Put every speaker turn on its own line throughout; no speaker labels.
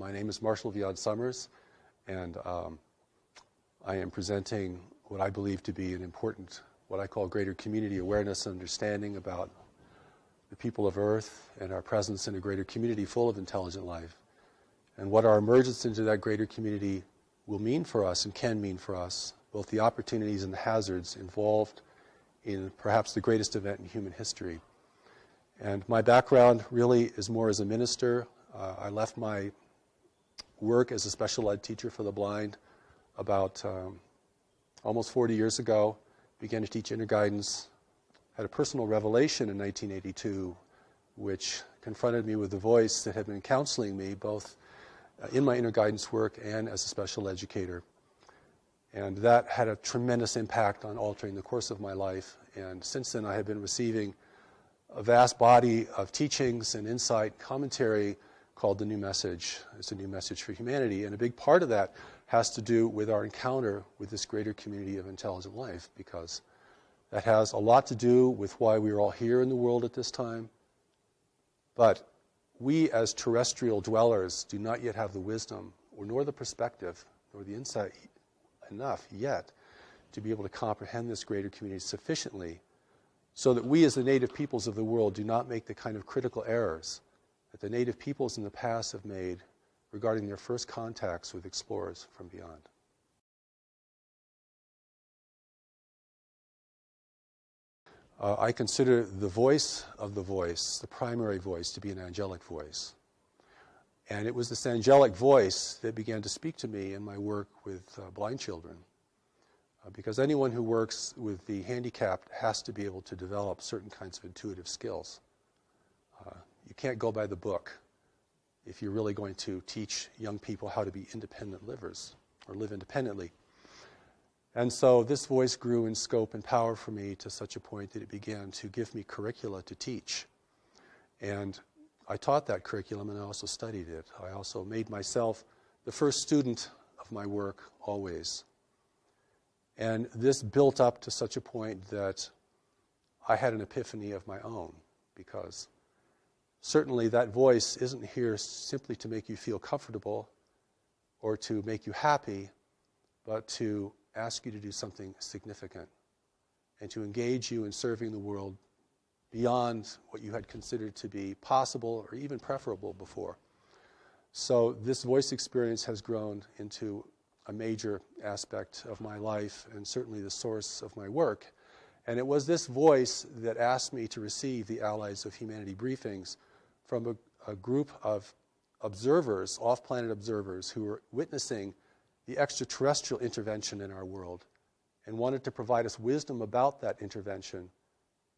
My name is Marshall Vian Summers, and I am presenting what I believe to be an important, what I call greater community awareness and understanding about the people of Earth and our presence in a greater community full of intelligent life, and what our emergence into that greater community will mean for us and can mean for us, both the opportunities and the hazards involved in perhaps the greatest event in human history. And my background really is more as a minister. I left my work as a special ed teacher for the blind about almost 40 years ago, began to teach interguidance, had a personal revelation in 1982 which confronted me with the voice that had been counseling me both in my interguidance work and as a special educator. And that had a tremendous impact on altering the course of my life. And since then I have been receiving a vast body of teachings and insight, commentary called The New Message. It's a new message for humanity. And a big part of that has to do with our encounter with this greater community of intelligent life, because that has a lot to do with why we are all here in the world at this time. But we as terrestrial dwellers do not yet have the wisdom, or nor the perspective, nor the insight enough yet to be able to comprehend this greater community sufficiently so that we as the native peoples of the world do not make the kind of critical errors that the native peoples in the past have made regarding their first contacts with explorers from beyond. I consider the voice of the voice, the primary voice, to be an angelic voice. And it was this angelic voice that began to speak to me in my work with blind children. Because anyone who works with the handicapped has to be able to develop certain kinds of intuitive skills. You can't go by the book if you're really going to teach young people how to be independent livers or live independently. And so this voice grew in scope and power for me to such a point that it began to give me curricula to teach. And I taught that curriculum and I also studied it. I also made myself the first student of my work always. And this built up to such a point that I had an epiphany of my own, because certainly that voice isn't here simply to make you feel comfortable or to make you happy, but to ask you to do something significant and to engage you in serving the world beyond what you had considered to be possible or even preferable before. So this voice experience has grown into a major aspect of my life and certainly the source of my work. And it was this voice that asked me to receive the Allies of Humanity briefings from a group of observers, off-planet observers, who were witnessing the extraterrestrial intervention in our world and wanted to provide us wisdom about that intervention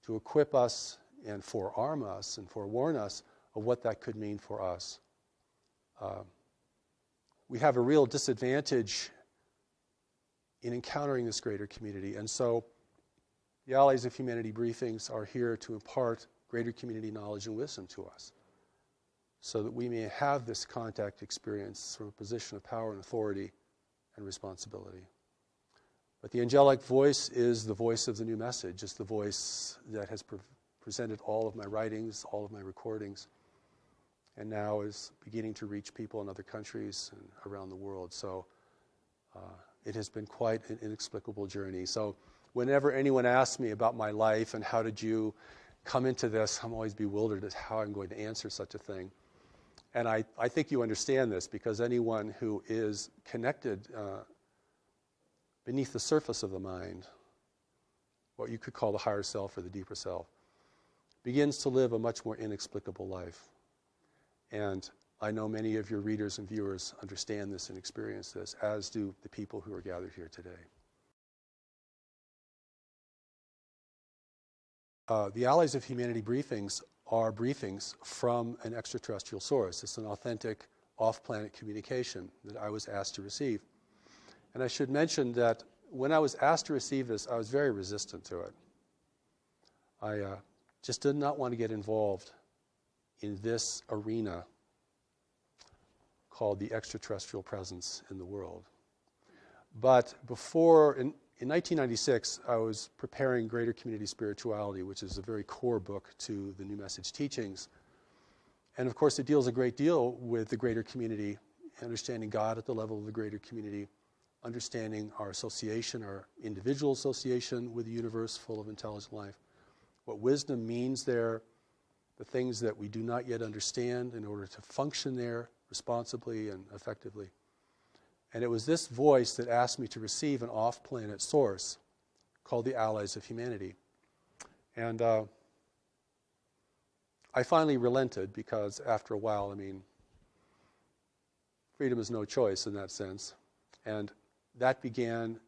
to equip us and forearm us and forewarn us of what that could mean for us. We have a real disadvantage in encountering this greater community, and so the Allies of Humanity briefings are here to impart greater community knowledge and wisdom to us so that we may have this contact experience from a position of power and authority and responsibility. But the angelic voice is the voice of the new message. It's the voice that has presented all of my writings, all of my recordings, and now is beginning to reach people in other countries and around the world. So it has been quite an inexplicable journey. So whenever anyone asks me about my life and how did you come into this, I'm always bewildered at how I'm going to answer such a thing. And I think you understand this, because anyone who is connected beneath the surface of the mind, what you could call the higher self or the deeper self, begins to live a much more inexplicable life. And I know many of your readers and viewers understand this and experience this, as do the people who are gathered here today. The Allies of Humanity briefings are briefings from an extraterrestrial source. It's an authentic off-planet communication that I was asked to receive. And I should mention that when I was asked to receive this, I was very resistant to it. I just did not want to get involved in this arena called the extraterrestrial presence in the world. But before, in 1996, I was preparing Greater Community Spirituality, which is a very core book to the New Message teachings. And of course, it deals a great deal with the greater community understanding God at the level of the greater community, understanding our association, our individual association with the universe full of intelligent life, what wisdom means there, the things that we do not yet understand in order to function there responsibly and effectively. And it was this voice that asked me to receive an off-planet source called the Allies of Humanity. And I finally relented because after a while, freedom is no choice in that sense. And that began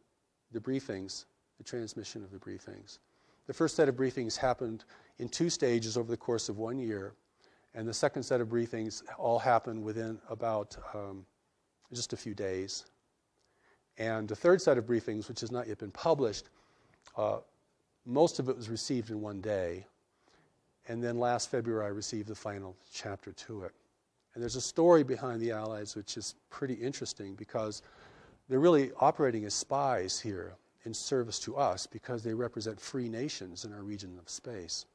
the briefings, the transmission of the briefings. The first set of briefings happened in 2 stages over the course of 1 year, and the second set of briefings all happened within about just a few days. And the third set of briefings, which has not yet been published, most of it was received in 1 day, and then last February I received the final chapter to it. And there's a story behind the Allies which is pretty interesting because they're really operating as spies here in service to us because they represent free nations in our region of space.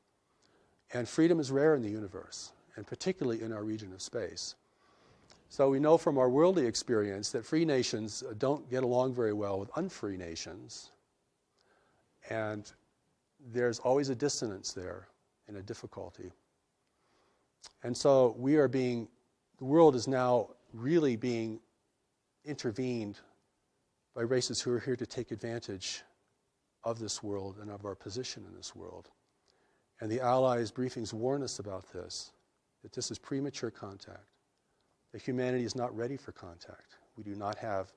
And freedom is rare in the universe, and particularly in our region of space. So we know from our worldly experience that free nations don't get along very well with unfree nations, and there's always a dissonance there and a difficulty. And so the world is now really being intervened by races who are here to take advantage of this world and of our position in this world. And the Allies' briefings warn us about this, that this is premature contact, that humanity is not ready for contact. We do not have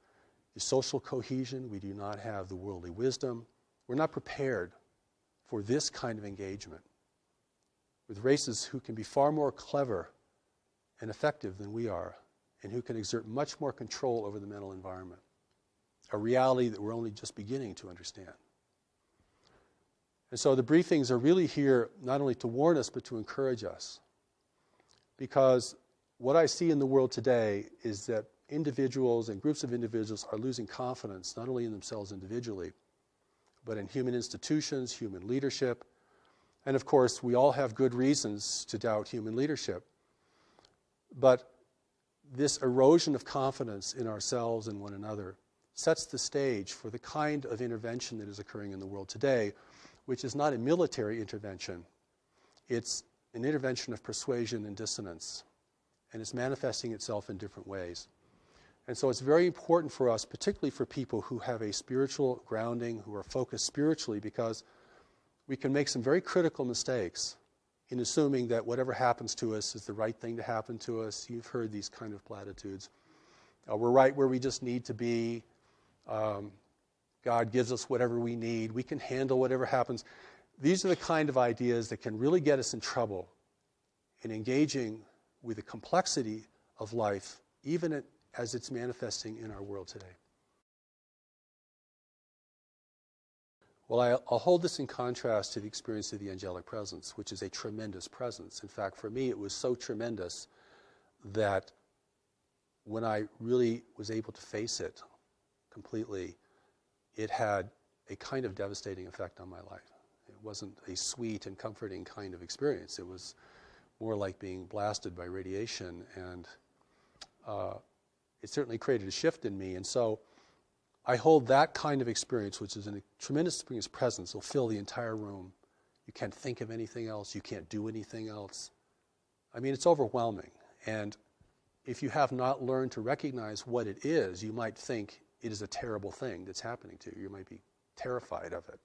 the social cohesion, we do not have the worldly wisdom. We're not prepared for this kind of engagement with races who can be far more clever and effective than we are, and who can exert much more control over the mental environment, a reality that we're only just beginning to understand. And so the briefings are really here not only to warn us, but to encourage us. Because what I see in the world today is that individuals and groups of individuals are losing confidence, not only in themselves individually, but in human institutions, human leadership. And of course, we all have good reasons to doubt human leadership. But this erosion of confidence in ourselves and one another sets the stage for the kind of intervention that is occurring in the world today, which is not a military intervention. It's an intervention of persuasion and dissonance, and it's manifesting itself in different ways. And so it's very important for us, particularly for people who have a spiritual grounding, who are focused spiritually, because we can make some very critical mistakes in assuming that whatever happens to us is the right thing to happen to us. You've heard these kind of platitudes. We're right where we just need to be. God gives us whatever we need. We can handle whatever happens. These are the kind of ideas that can really get us in trouble in engaging with the complexity of life, even as it's manifesting in our world today. Well, I'll hold this in contrast to the experience of the angelic presence, which is a tremendous presence. In fact, for me, it was so tremendous that when I really was able to face it completely, it had a kind of devastating effect on my life. It wasn't a sweet and comforting kind of experience. It was more like being blasted by radiation, and it certainly created a shift in me. And so I hold that kind of experience, which is a tremendous experience presence, will fill the entire room. You can't think of anything else. You can't do anything else. It's overwhelming. And if you have not learned to recognize what it is, you might think it is a terrible thing that's happening to you. You might be terrified of it.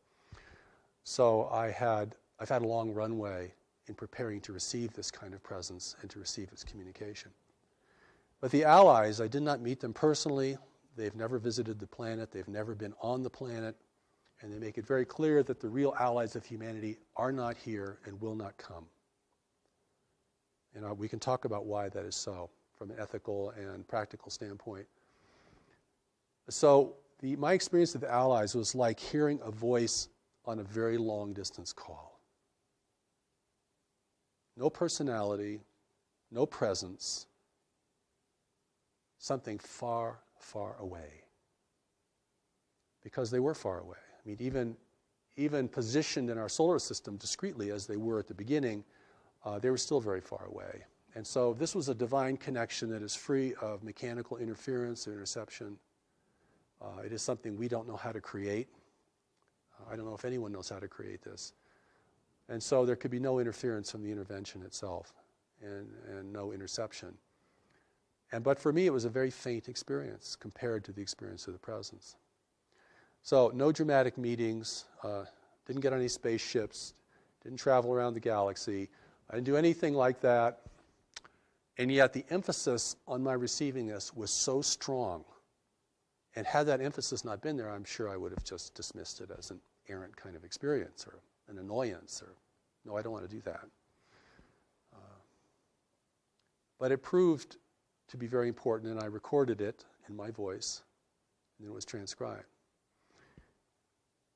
So I've had a long runway in preparing to receive this kind of presence and to receive its communication. But the Allies, I did not meet them personally. They've never visited the planet. They've never been on the planet. And they make it very clear that the real allies of humanity are not here and will not come. And we can talk about why that is so from an ethical and practical standpoint. So my experience of the Allies was like hearing a voice on a very long distance call. No personality, no presence, something far, far away. Because they were far away. Even positioned in our solar system discreetly as they were at the beginning, they were still very far away. And so this was a divine connection that is free of mechanical interference or interception. It is something we don't know how to create. I don't know if anyone knows how to create this. And so there could be no interference from the intervention itself and no interception. But for me, it was a very faint experience compared to the experience of the presence. So no dramatic meetings, didn't get on any spaceships, didn't travel around the galaxy. I didn't do anything like that. And yet the emphasis on my receiving this was so strong. And had that emphasis not been there, I'm sure I would have just dismissed it as an errant kind of experience or an annoyance or, no, I don't want to do that. But it proved to be very important, and I recorded it in my voice, and it was transcribed.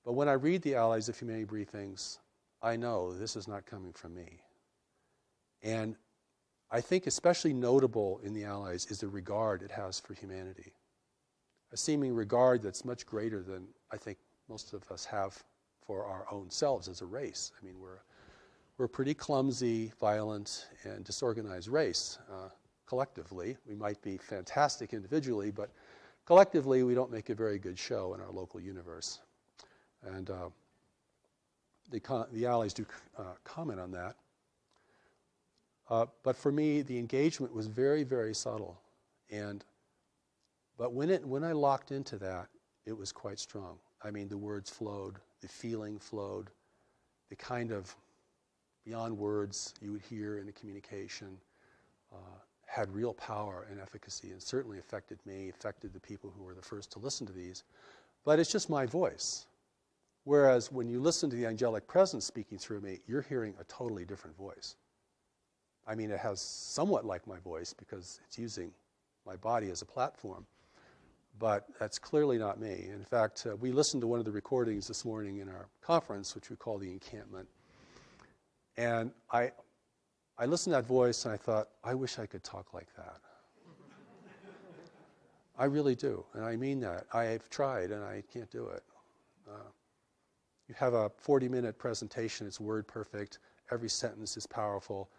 But when I read the Allies of Humanity briefings, I know this is not coming from me. And I think especially notable in the Allies is the regard it has for humanity. A seeming regard that's much greater than I think most of us have for our own selves as a race. I mean, we're a pretty clumsy, violent, and disorganized race. Collectively, we might be fantastic individually, but collectively we don't make a very good show in our local universe. And the Allies do comment on that. But for me, the engagement was very, very subtle. But when I locked into that, it was quite strong. I mean, the words flowed, the feeling flowed, the kind of beyond words you would hear in a communication had real power and efficacy, and certainly affected me, affected the people who were the first to listen to these. But it's just my voice. Whereas when you listen to the angelic presence speaking through me, you're hearing a totally different voice. I mean, it has somewhat like my voice because it's using my body as a platform. But that's clearly not me. In fact, we listened to one of the recordings this morning in our conference, which we call the encampment. And I listened to that voice and I thought, I wish I could talk like that. I really do, and I mean that. I've tried and I can't do it. You have a 40-minute presentation, it's word perfect, every sentence is powerful,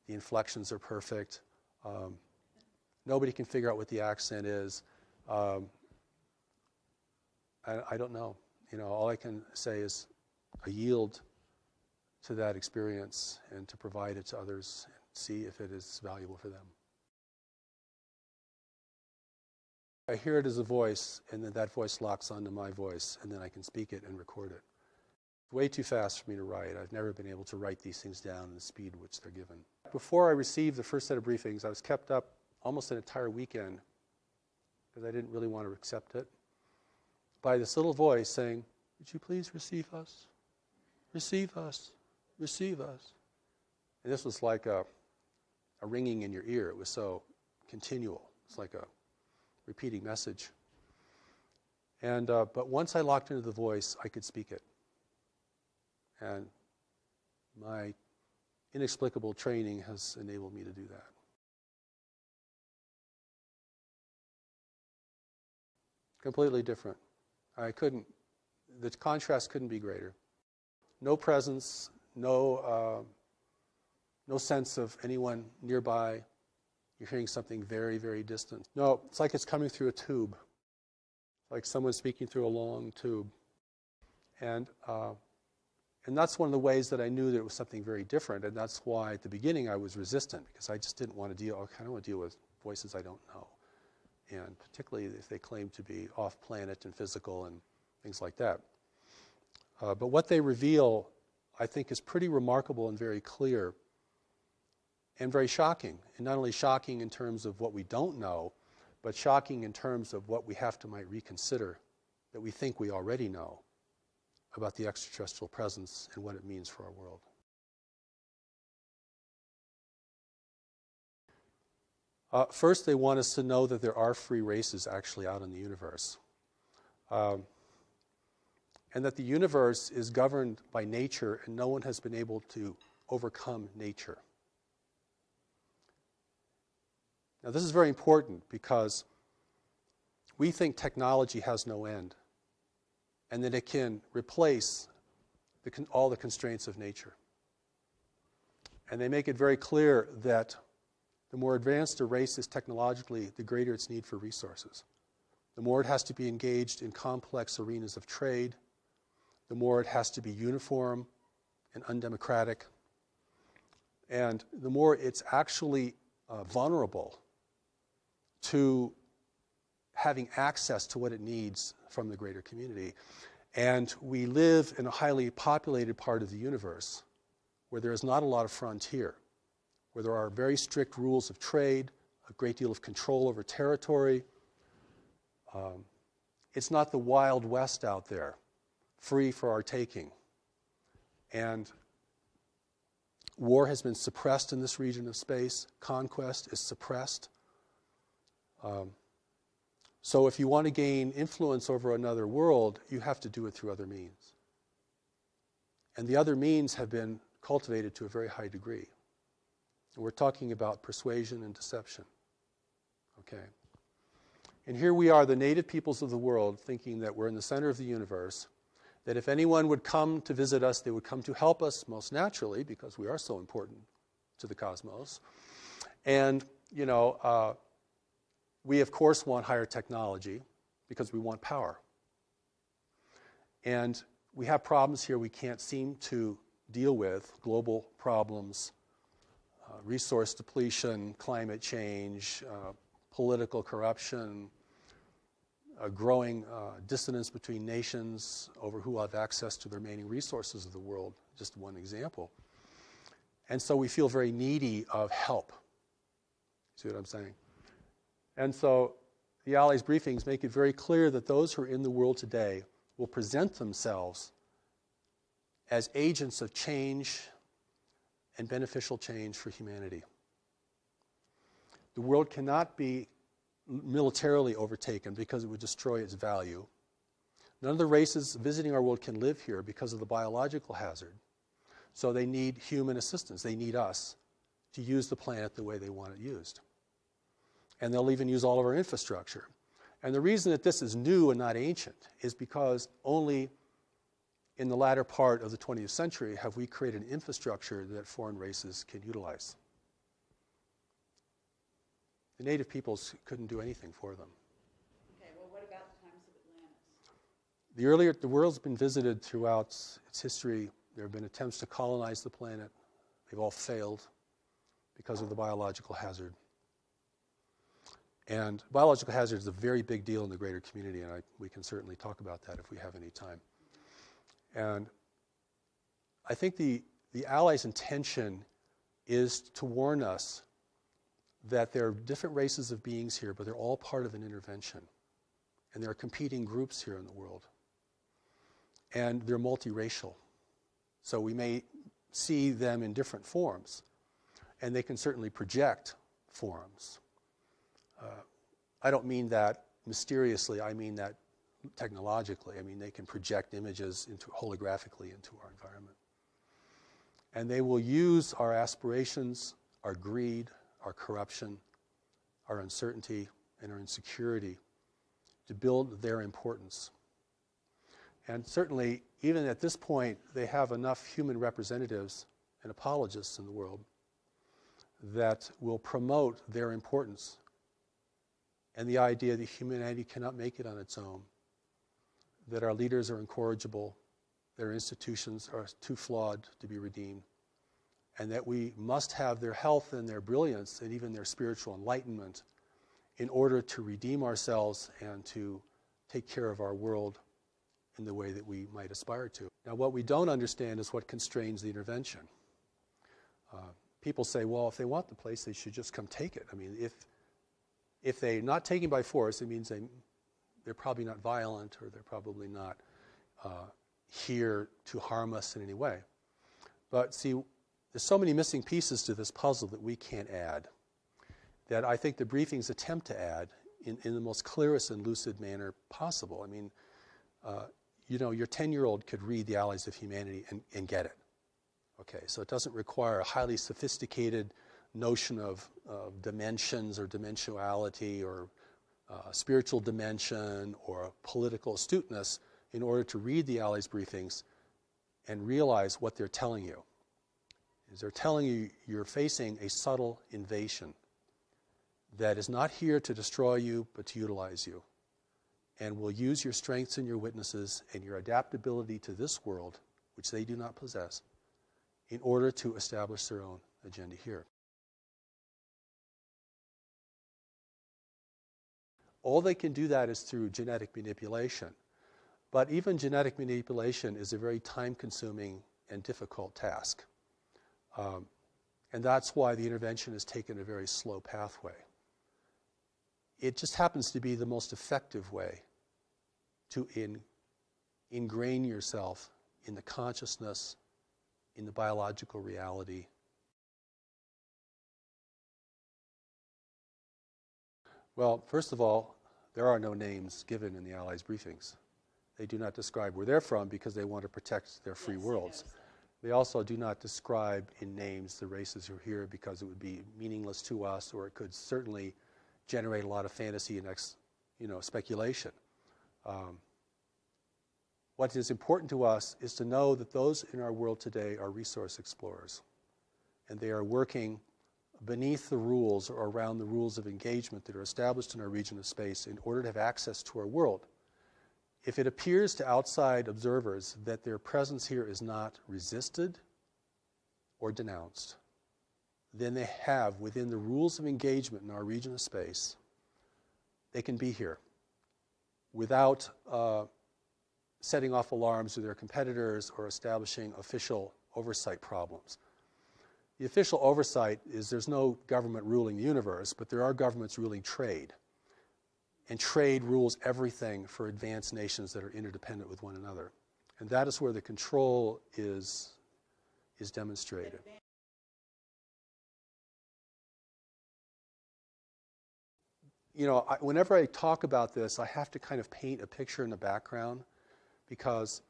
the inflections are perfect, nobody can figure out what the accent is. I don't know. All I can say is I yield to that experience and to provide it to others and see if it is valuable for them. I hear it as a voice, and then that voice locks onto my voice, and then I can speak it and record it. It's way too fast for me to write. I've never been able to write these things down in the speed which they're given. Before I received the first set of briefings, I was kept up almost an entire weekend because I didn't really want to accept it, by this little voice saying, would you please receive us? Receive us. Receive us. And this was like a ringing in your ear. It was so continual. It's like a repeating message. But once I locked into the voice, I could speak it. And my inexplicable training has enabled me to do that. Completely different. The contrast couldn't be greater. No presence, no sense of anyone nearby. You're hearing something very, very distant. No, it's like it's coming through a tube. Like someone speaking through a long tube. And that's one of the ways that I knew that it was something very different, and that's why at the beginning I was resistant, because I just didn't want to deal with voices I don't know. And particularly if they claim to be off-planet and physical and things like that. But what they reveal, I think, is pretty remarkable and very clear and very shocking. And not only shocking in terms of what we don't know, but shocking in terms of what we might reconsider that we think we already know about the extraterrestrial presence and what it means for our world. First, they want us to know that there are free races actually out in the universe. And that the universe is governed by nature and no one has been able to overcome nature. Now this is very important because we think technology has no end and that it can replace all the constraints of nature. And they make it very clear that the more advanced a race is technologically, the greater its need for resources. The more it has to be engaged in complex arenas of trade, the more it has to be uniform and undemocratic, and the more it's actually vulnerable to having access to what it needs from the greater community. And we live in a highly populated part of the universe where there is not a lot of frontier, where there are very strict rules of trade, a great deal of control over territory. It's not the Wild West out there, free for our taking. And war has been suppressed in this region of space. Conquest is suppressed. So if you want to gain influence over another world, you have to do it through other means. And the other means have been cultivated to a very high degree. And we're talking about persuasion and deception. Okay. And here we are, the native peoples of the world, thinking that we're in the center of the universe, that if anyone would come to visit us, they would come to help us, most naturally, because we are so important to the cosmos. And, we, of course, want higher technology because we want power. And we have problems here we can't seem to deal with, global problems, resource depletion, climate change, political corruption, a growing dissonance between nations over who have access to the remaining resources of the world, just one example. And so we feel very needy of help. See what I'm saying? And so the Allies briefings make it very clear that those who are in the world today will present themselves as agents of change and beneficial change for humanity. The world cannot be militarily overtaken because it would destroy its value. None of the races visiting our world can live here because of the biological hazard. So they need human assistance. They need us to use the planet the way they want it used. And they'll even use all of our infrastructure. And the reason that this is new and not ancient is because only in the latter part of the 20th century have we created an infrastructure that foreign races can utilize. The native peoples couldn't do anything for them.
Okay, well, what about the times of Atlantis?
The world's been visited throughout its history. There have been attempts to colonize the planet. They've all failed because of the biological hazard. And biological hazard is a very big deal in the greater community, and we can certainly talk about that if we have any time. And I think the Allies' intention is to warn us that there are different races of beings here, but they're all part of an intervention. And there are competing groups here in the world. And they're multiracial. So we may see them in different forms, and they can certainly project forms. I don't mean that mysteriously, I mean that technologically. I mean, they can project images holographically into our environment. And they will use our aspirations, our greed, our corruption, our uncertainty, and our insecurity to build their importance. And certainly, even at this point, they have enough human representatives and apologists in the world that will promote their importance and the idea that humanity cannot make it on its own, that our leaders are incorrigible, that our institutions are too flawed to be redeemed, and that we must have their health and their brilliance and even their spiritual enlightenment in order to redeem ourselves and to take care of our world in the way that we might aspire to. Now, what we don't understand is what constrains the intervention. People say, well, if they want the place, they should just come take it. I mean, if they're not taken by force, it means they're probably not violent, or they're probably not here to harm us in any way. But see, there's so many missing pieces to this puzzle that we can't add, that I think the briefings attempt to add in the most clearest and lucid manner possible. I mean, your 10-year-old could read The Allies of Humanity and get it. Okay, so it doesn't require a highly sophisticated notion of dimensions or dimensionality or spiritual dimension or political astuteness in order to read the Allies briefings and realize what they're telling you. Is they're telling you you're facing a subtle invasion that is not here to destroy you, but to utilize you, and will use your strengths and your witnesses and your adaptability to this world, which they do not possess, in order to establish their own agenda here. All they can do that is through genetic manipulation. But even genetic manipulation is a very time-consuming and difficult task. And that's why the intervention has taken a very slow pathway. It just happens to be the most effective way to ingrain yourself in the consciousness, in the biological reality. Well, first of all, there are no names given in the Allies' briefings. They do not describe where they're from because they want to protect their free worlds. They also do not describe in names the races who are here because it would be meaningless to us, or it could certainly generate a lot of fantasy and speculation. What is important to us is to know that those in our world today are resource explorers, and they are working beneath the rules or around the rules of engagement that are established in our region of space in order to have access to our world. If it appears to outside observers that their presence here is not resisted or denounced, then they have, within the rules of engagement in our region of space, they can be here without setting off alarms to their competitors or establishing official oversight problems. The official oversight is there's no government ruling the universe, but there are governments ruling trade. And trade rules everything for advanced nations that are interdependent with one another. And that is where the control is demonstrated. Whenever I talk about this, I have to kind of paint a picture in the background because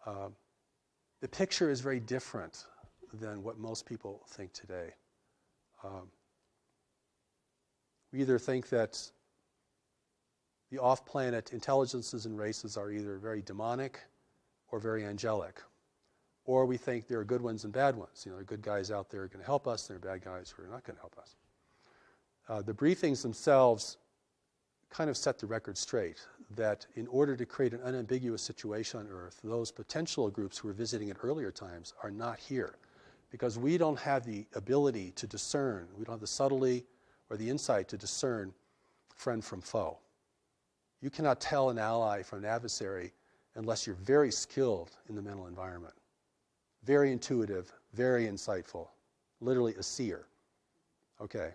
the picture is very different than what most people think today. We either think that the off-planet intelligences and races are either very demonic or very angelic. Or we think there are good ones and bad ones. There are good guys out there who are going to help us, and there are bad guys who are not going to help us. The briefings themselves kind of set the record straight that in order to create an unambiguous situation on Earth, those potential groups who were visiting at earlier times are not here because we don't have the ability to discern, we don't have the subtlety or the insight to discern friend from foe. You cannot tell an ally from an adversary unless you're very skilled in the mental environment. Very intuitive, very insightful, literally a seer. Okay,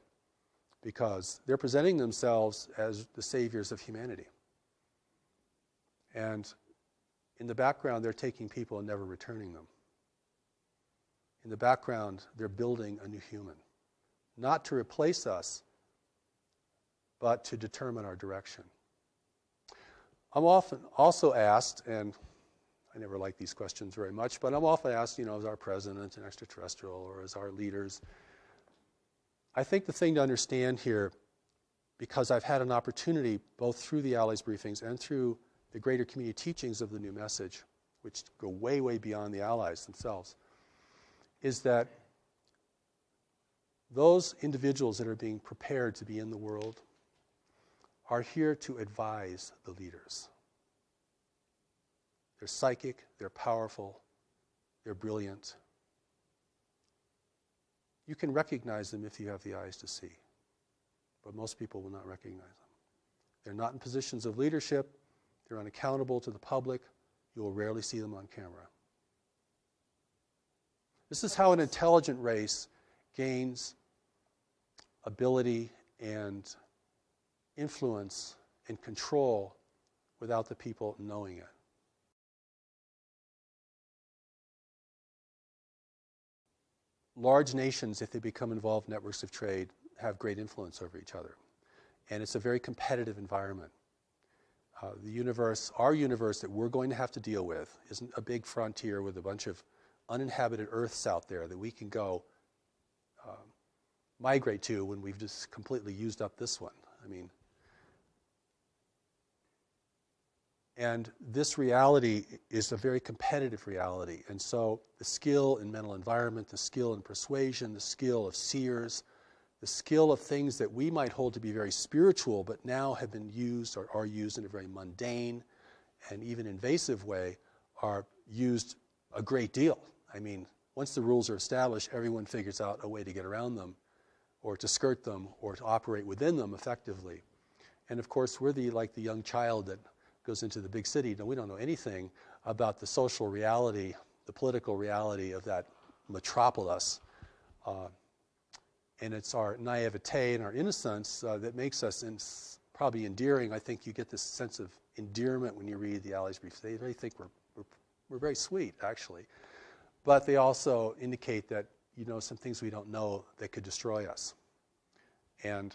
because they're presenting themselves as the saviors of humanity. And in the background, they're taking people and never returning them. In the background, they're building a new human. Not to replace us, but to determine our direction. I'm often also asked, and I never like these questions very much, but I'm often asked, is our president an extraterrestrial or is our leaders? I think the thing to understand here, because I've had an opportunity both through the Allies briefings and through the greater community teachings of the new message, which go way, way beyond the Allies themselves, is that those individuals that are being prepared to be in the world are here to advise the leaders. They're psychic, they're powerful, they're brilliant. You can recognize them if you have the eyes to see, but most people will not recognize them. They're not in positions of leadership, they're unaccountable to the public, you will rarely see them on camera. This is how an intelligent race gains ability and influence and control without the people knowing it. Large nations, if they become involved in networks of trade, have great influence over each other. And it's a very competitive environment. The universe, our universe that we're going to have to deal with, isn't a big frontier with a bunch of uninhabited Earths out there that we can go migrate to when we've just completely used up this one. And this reality is a very competitive reality. And so the skill in mental environment, the skill in persuasion, the skill of seers, the skill of things that we might hold to be very spiritual, but now have been used or are used in a very mundane and even invasive way, are used a great deal. I mean, once the rules are established, everyone figures out a way to get around them, or to skirt them, or to operate within them effectively. And of course, we're like the young child that goes into the big city. No, we don't know anything about the social reality, the political reality of that metropolis. And it's our naivete and our innocence that makes us probably endearing. I think you get this sense of endearment when you read the Alley's briefs. They think we're very sweet, actually. But they also indicate that you know some things we don't know that could destroy us. And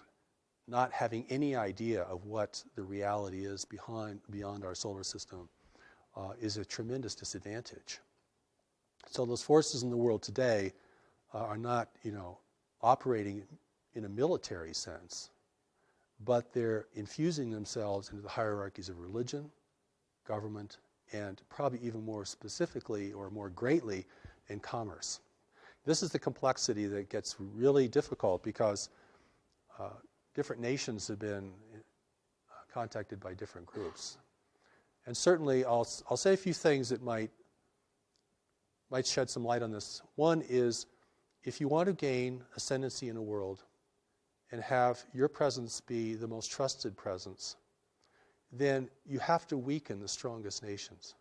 not having any idea of what the reality is beyond our solar system is a tremendous disadvantage. So those forces in the world today are not, operating in a military sense, but they're infusing themselves into the hierarchies of religion, government, and probably even more specifically or more greatly in commerce. This is the complexity that gets really difficult because different nations have been contacted by different groups. And certainly I'll say a few things that might shed some light on this. One is, if you want to gain ascendancy in a world and have your presence be the most trusted presence, then you have to weaken the strongest nations.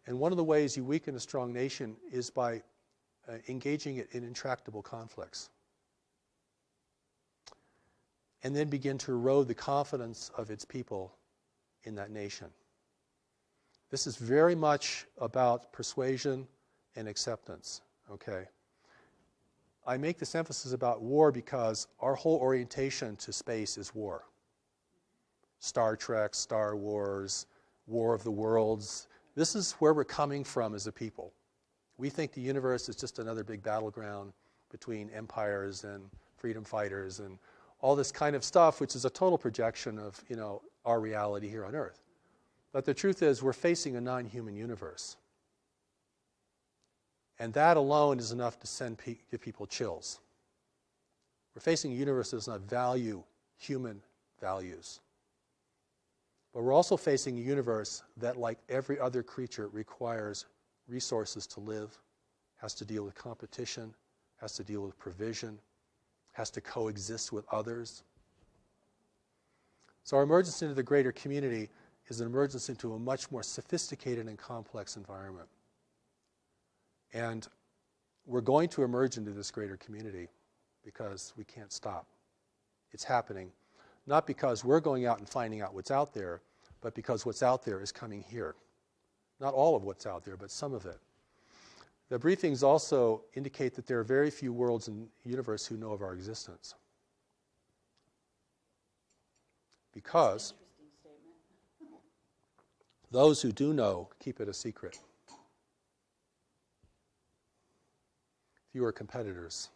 And one of the ways you weaken a strong nation is by engaging it in intractable conflicts. And then begin to erode the confidence of its people in that nation. This is very much about persuasion and acceptance, okay? I make this emphasis about war because our whole orientation to space is war. Star Trek, Star Wars, War of the Worlds. This is where we're coming from as a people. We think the universe is just another big battleground between empires and freedom fighters and all this kind of stuff, which is a total projection of, our reality here on Earth. But the truth is, we're facing a non-human universe. And that alone is enough to give people chills. We're facing a universe that does not value human values. But we're also facing a universe that, like every other creature, requires resources to live, has to deal with competition, has to deal with provision, has to coexist with others. So our emergence into the greater community is an emergence into a much more sophisticated and complex environment. And we're going to emerge into this greater community because we can't stop. It's happening, not because we're going out and finding out what's out there, but because what's out there is coming here. Not all of what's out there, but some of it. The briefings also indicate that there are very few worlds in the universe who know of our existence. Because those who do know keep it a secret. Fewer competitors.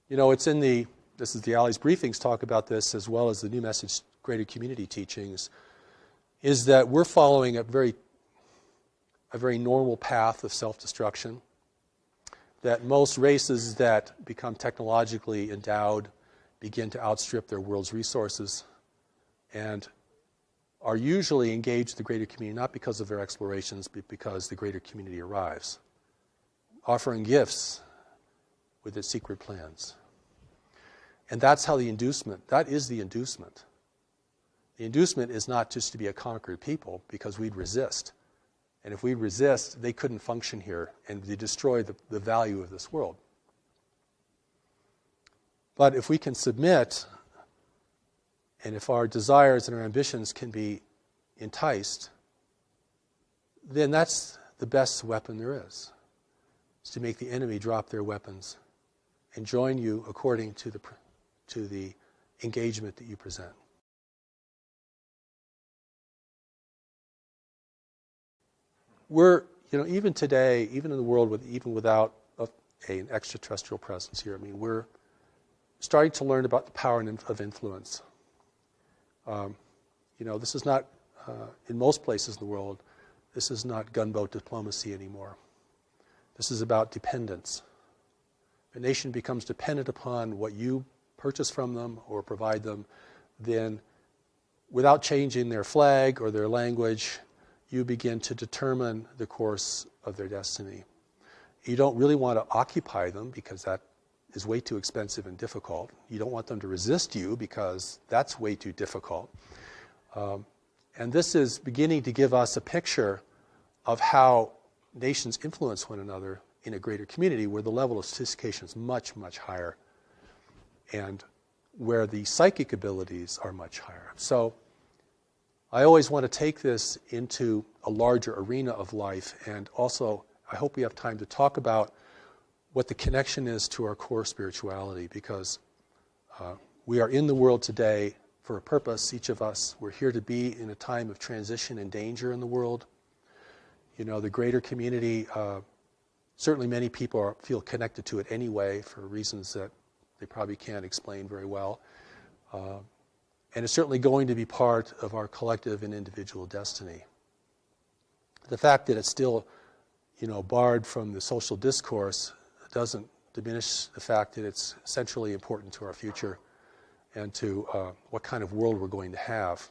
It's in this is the Alley's briefings talk about this, as well as the New Message Greater Community teachings, is that we're following a very normal path of self-destruction, that most races that become technologically endowed begin to outstrip their world's resources and are usually engaged in the greater community not because of their explorations, but because the greater community arrives, offering gifts with its secret plans. And that's how that is the inducement. The inducement is not just to be a conquered people, because we'd resist. And if we resist, they couldn't function here, and they destroy the value of this world. But if we can submit, and if our desires and our ambitions can be enticed, then that's the best weapon there is to make the enemy drop their weapons and join you according to the engagement that you present. We're, even today, even in the world even without an extraterrestrial presence here, we're starting to learn about the power of influence. This is not, in most places in the world, this is not gunboat diplomacy anymore. This is about dependence. a nation becomes dependent upon what you purchase from them or provide them, then without changing their flag or their language, you begin to determine the course of their destiny. You don't really want to occupy them because that is way too expensive and difficult. You don't want them to resist you because that's way too difficult. And this is beginning to give us a picture of how nations influence one another in a greater community where the level of sophistication is much, much higher and where the psychic abilities are much higher. So I always want to take this into a larger arena of life, and also I hope we have time to talk about what the connection is to our core spirituality, because we are in the world today for a purpose, each of us. We're here to be in a time of transition and danger in the world. You know, the greater community, certainly many people feel connected to it anyway for reasons that they probably can't explain very well. And it's certainly going to be part of our collective and individual destiny. The fact that it's still, barred from the social discourse doesn't diminish the fact that it's centrally important to our future and to what kind of world we're going to have.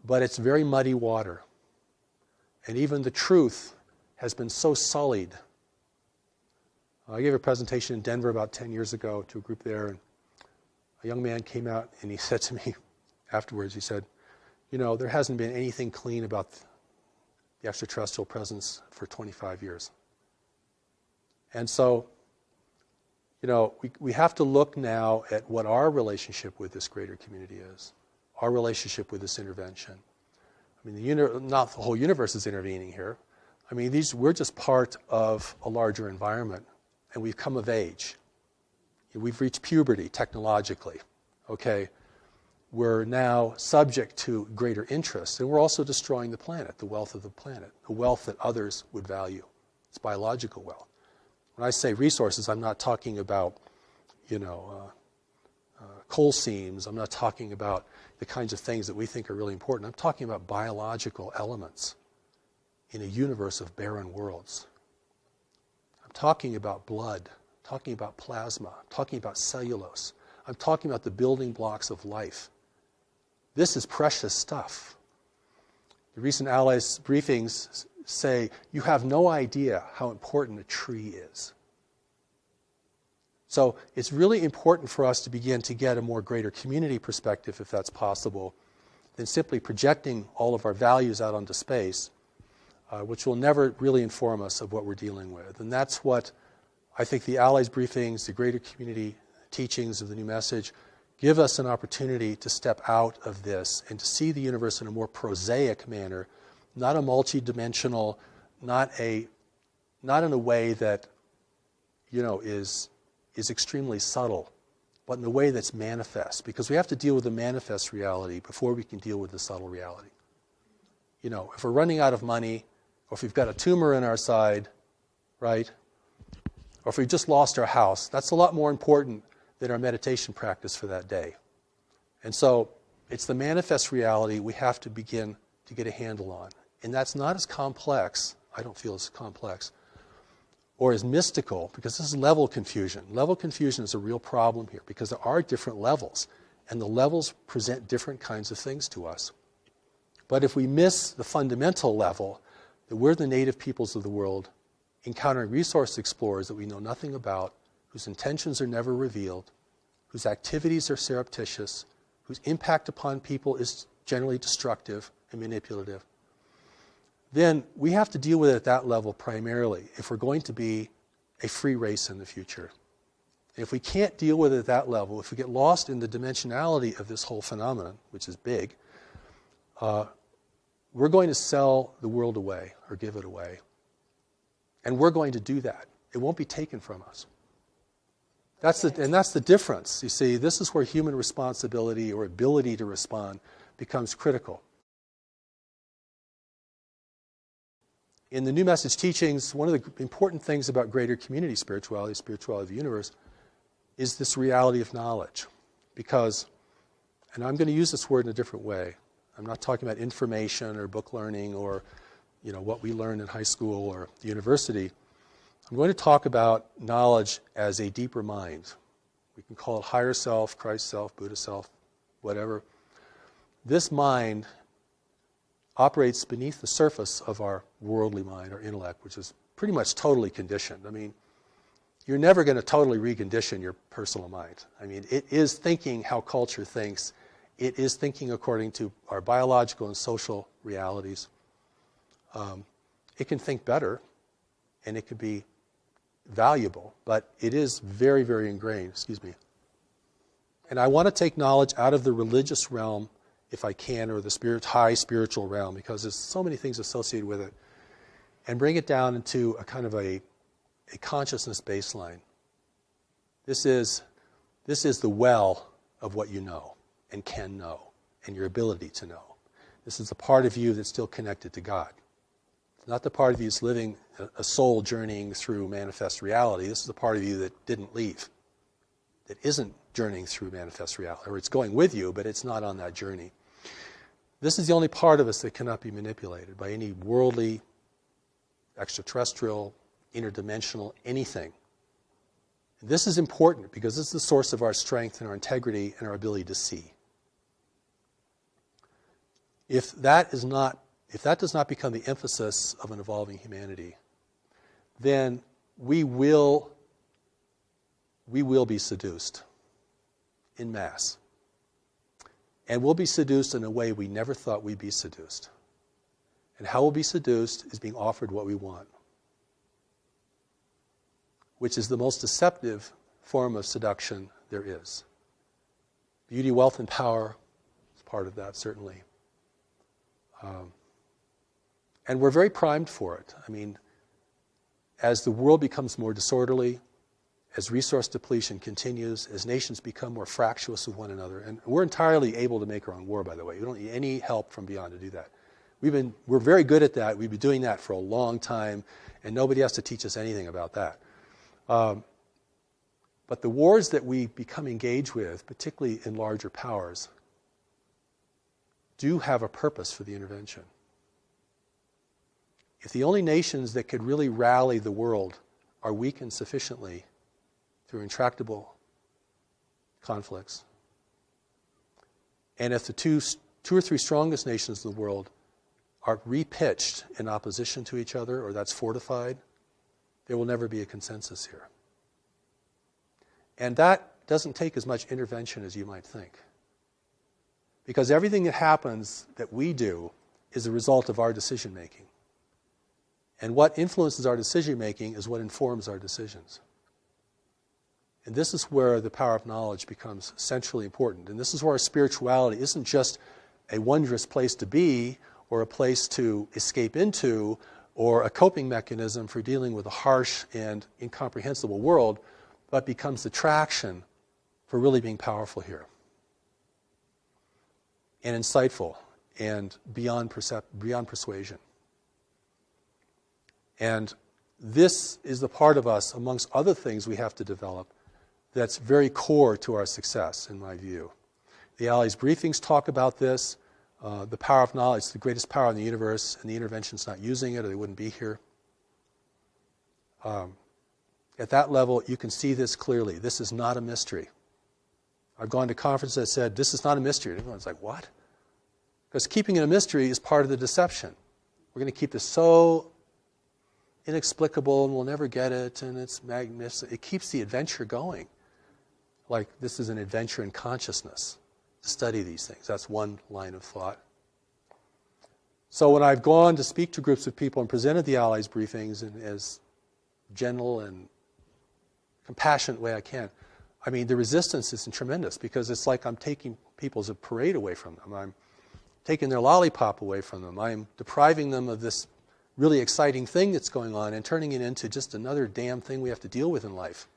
But it's very muddy water. And even the truth has been so sullied. I gave a presentation in Denver about 10 years ago to a group there, and a young man came out and he said to me afterwards, he said, there hasn't been anything clean about the extraterrestrial presence for 25 years. And so, we have to look now at what our relationship with this greater community is, our relationship with this intervention. I mean, not the whole universe is intervening here. I mean, we're just part of a larger environment, and we've come of age. We've reached puberty technologically, okay? We're now subject to greater interests, and we're also destroying the planet, the wealth of the planet, the wealth that others would value. It's biological wealth. When I say resources, I'm not talking about, coal seams. I'm not talking about the kinds of things that we think are really important. I'm talking about biological elements in a universe of barren worlds. I'm talking about blood. Talking about plasma, talking about cellulose. I'm talking about the building blocks of life. This is precious stuff. The recent Allies briefings say, you have no idea how important a tree is. So it's really important for us to begin to get a more greater community perspective, if that's possible, than simply projecting all of our values out onto space, which will never really inform us of what we're dealing with. And that's what I think the Allies briefings, the greater community teachings of the new message, give us an opportunity to step out of this and to see the universe in a more prosaic manner, not a multi-dimensional, not in a way that, is extremely subtle, but in a way that's manifest, because we have to deal with the manifest reality before we can deal with the subtle reality. If we're running out of money, or if we've got a tumor in our side, right? Or if we just lost our house, that's a lot more important than our meditation practice for that day. And so it's the manifest reality we have to begin to get a handle on. And that's not as complex, I don't feel as complex, or as mystical, because this is level confusion. Level confusion is a real problem here, because there are different levels, and the levels present different kinds of things to us. But if we miss the fundamental level, that we're the native peoples of the world, encountering resource explorers that we know nothing about, whose intentions are never revealed, whose activities are surreptitious, whose impact upon people is generally destructive and manipulative, then we have to deal with it at that level primarily if we're going to be a free race in the future. And if we can't deal with it at that level, if we get lost in the dimensionality of this whole phenomenon, which is big, we're going to sell the world away or give it away. And we're going to do that. It won't be taken from us. That's the difference. You see, this is where human responsibility or ability to respond becomes critical. In the New Message teachings, one of the important things about greater community spirituality of the universe, is this reality of knowledge. Because, and I'm going to use this word in a different way. I'm not talking about information or book learning or what we learn in high school or the university. I'm going to talk about knowledge as a deeper mind. We can call it higher self, Christ self, Buddha self, whatever. This mind operates beneath the surface of our worldly mind, our intellect, which is pretty much totally conditioned. I mean, you're never going to totally recondition your personal mind. I mean, it is thinking how culture thinks. It is thinking according to our biological and social realities. It can think better, and it can be valuable, but it is very, very ingrained. And I want to take knowledge out of the religious realm, if I can, or the high spiritual realm, because there's so many things associated with it, and bring it down into a kind of a consciousness baseline. This is the well of what you know and can know, and your ability to know. This is the part of you that's still connected to God. It's not the part of you that's living a soul journeying through manifest reality. This is the part of you that didn't leave, that isn't journeying through manifest reality, or it's going with you, but it's not on that journey. This is the only part of us that cannot be manipulated by any worldly, extraterrestrial, interdimensional, anything. And this is important because this is the source of our strength and our integrity and our ability to see. If that does not become the emphasis of an evolving humanity, then we will be seduced en masse. And we'll be seduced in a way we never thought we'd be seduced. And how we'll be seduced is being offered what we want, which is the most deceptive form of seduction there is. Beauty, wealth, and power is part of that, certainly. And we're very primed for it. I mean, as the world becomes more disorderly, as resource depletion continues, as nations become more fractious with one another, and we're entirely able to make our own war, by the way. We don't need any help from beyond to do that. We're very good at that. We've been doing that for a long time, and nobody has to teach us anything about that. But the wars that we become engaged with, particularly in larger powers, do have a purpose for the intervention. If the only nations that could really rally the world are weakened sufficiently through intractable conflicts, and if the two or three strongest nations of the world are repitched in opposition to each other, or that's fortified, there will never be a consensus here. And that doesn't take as much intervention as you might think. Because everything that happens that we do is a result of our decision making. And what influences our decision making is what informs our decisions. And this is where the power of knowledge becomes centrally important. And this is where our spirituality isn't just a wondrous place to be, or a place to escape into, or a coping mechanism for dealing with a harsh and incomprehensible world, but becomes the traction for really being powerful here. And insightful, and beyond persuasion. And this is the part of us, amongst other things we have to develop, that's very core to our success, in my view. The Allies briefings talk about this. The power of knowledge is the greatest power in the universe, and the intervention's not using it, or they wouldn't be here. At that level, you can see this clearly. This is not a mystery. I've gone to conferences that said, this is not a mystery. And everyone's like, what? Because keeping it a mystery is part of the deception. We're going to keep this so inexplicable, and we'll never get it, and it's magnificent. It keeps the adventure going. Like, this is an adventure in consciousness, to study these things. That's one line of thought. So when I've gone to speak to groups of people and presented the Allies briefings in as gentle and compassionate way I can, I mean, the resistance is tremendous, because it's like I'm taking people's parade away from them. I'm taking their lollipop away from them. I'm depriving them of this really exciting thing that's going on and turning it into just another damn thing we have to deal with in life.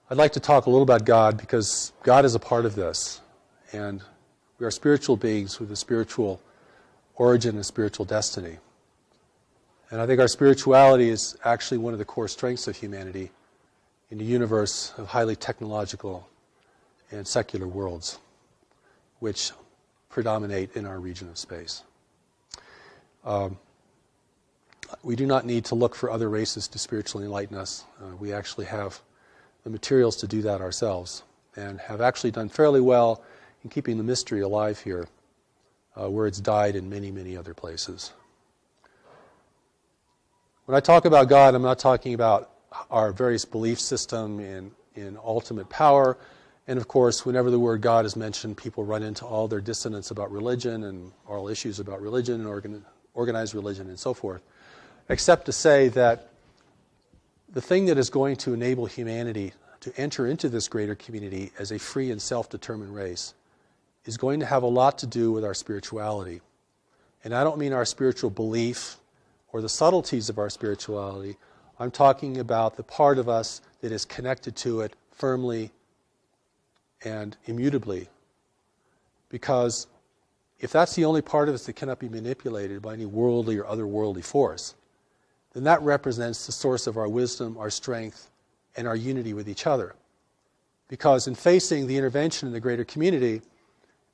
I'd like to talk a little about God, because God is a part of this. And we are spiritual beings with a spiritual origin and spiritual destiny. And I think our spirituality is actually one of the core strengths of humanity in a universe of highly technological and secular worlds, which predominate in our region of space. We do not need to look for other races to spiritually enlighten us. We actually have the materials to do that ourselves, and have actually done fairly well in keeping the mystery alive here, where it's died in many, many other places. When I talk about God, I'm not talking about our various belief system in ultimate power. And of course, whenever the word God is mentioned, people run into all their dissonance about religion and all issues about religion and organized religion and so forth, except to say that the thing that is going to enable humanity to enter into this greater community as a free and self-determined race is going to have a lot to do with our spirituality. And I don't mean our spiritual belief or the subtleties of our spirituality. I'm talking about the part of us that is connected to it firmly and immutably. Because if that's the only part of us that cannot be manipulated by any worldly or otherworldly force, then that represents the source of our wisdom, our strength, and our unity with each other. Because in facing the intervention in the greater community,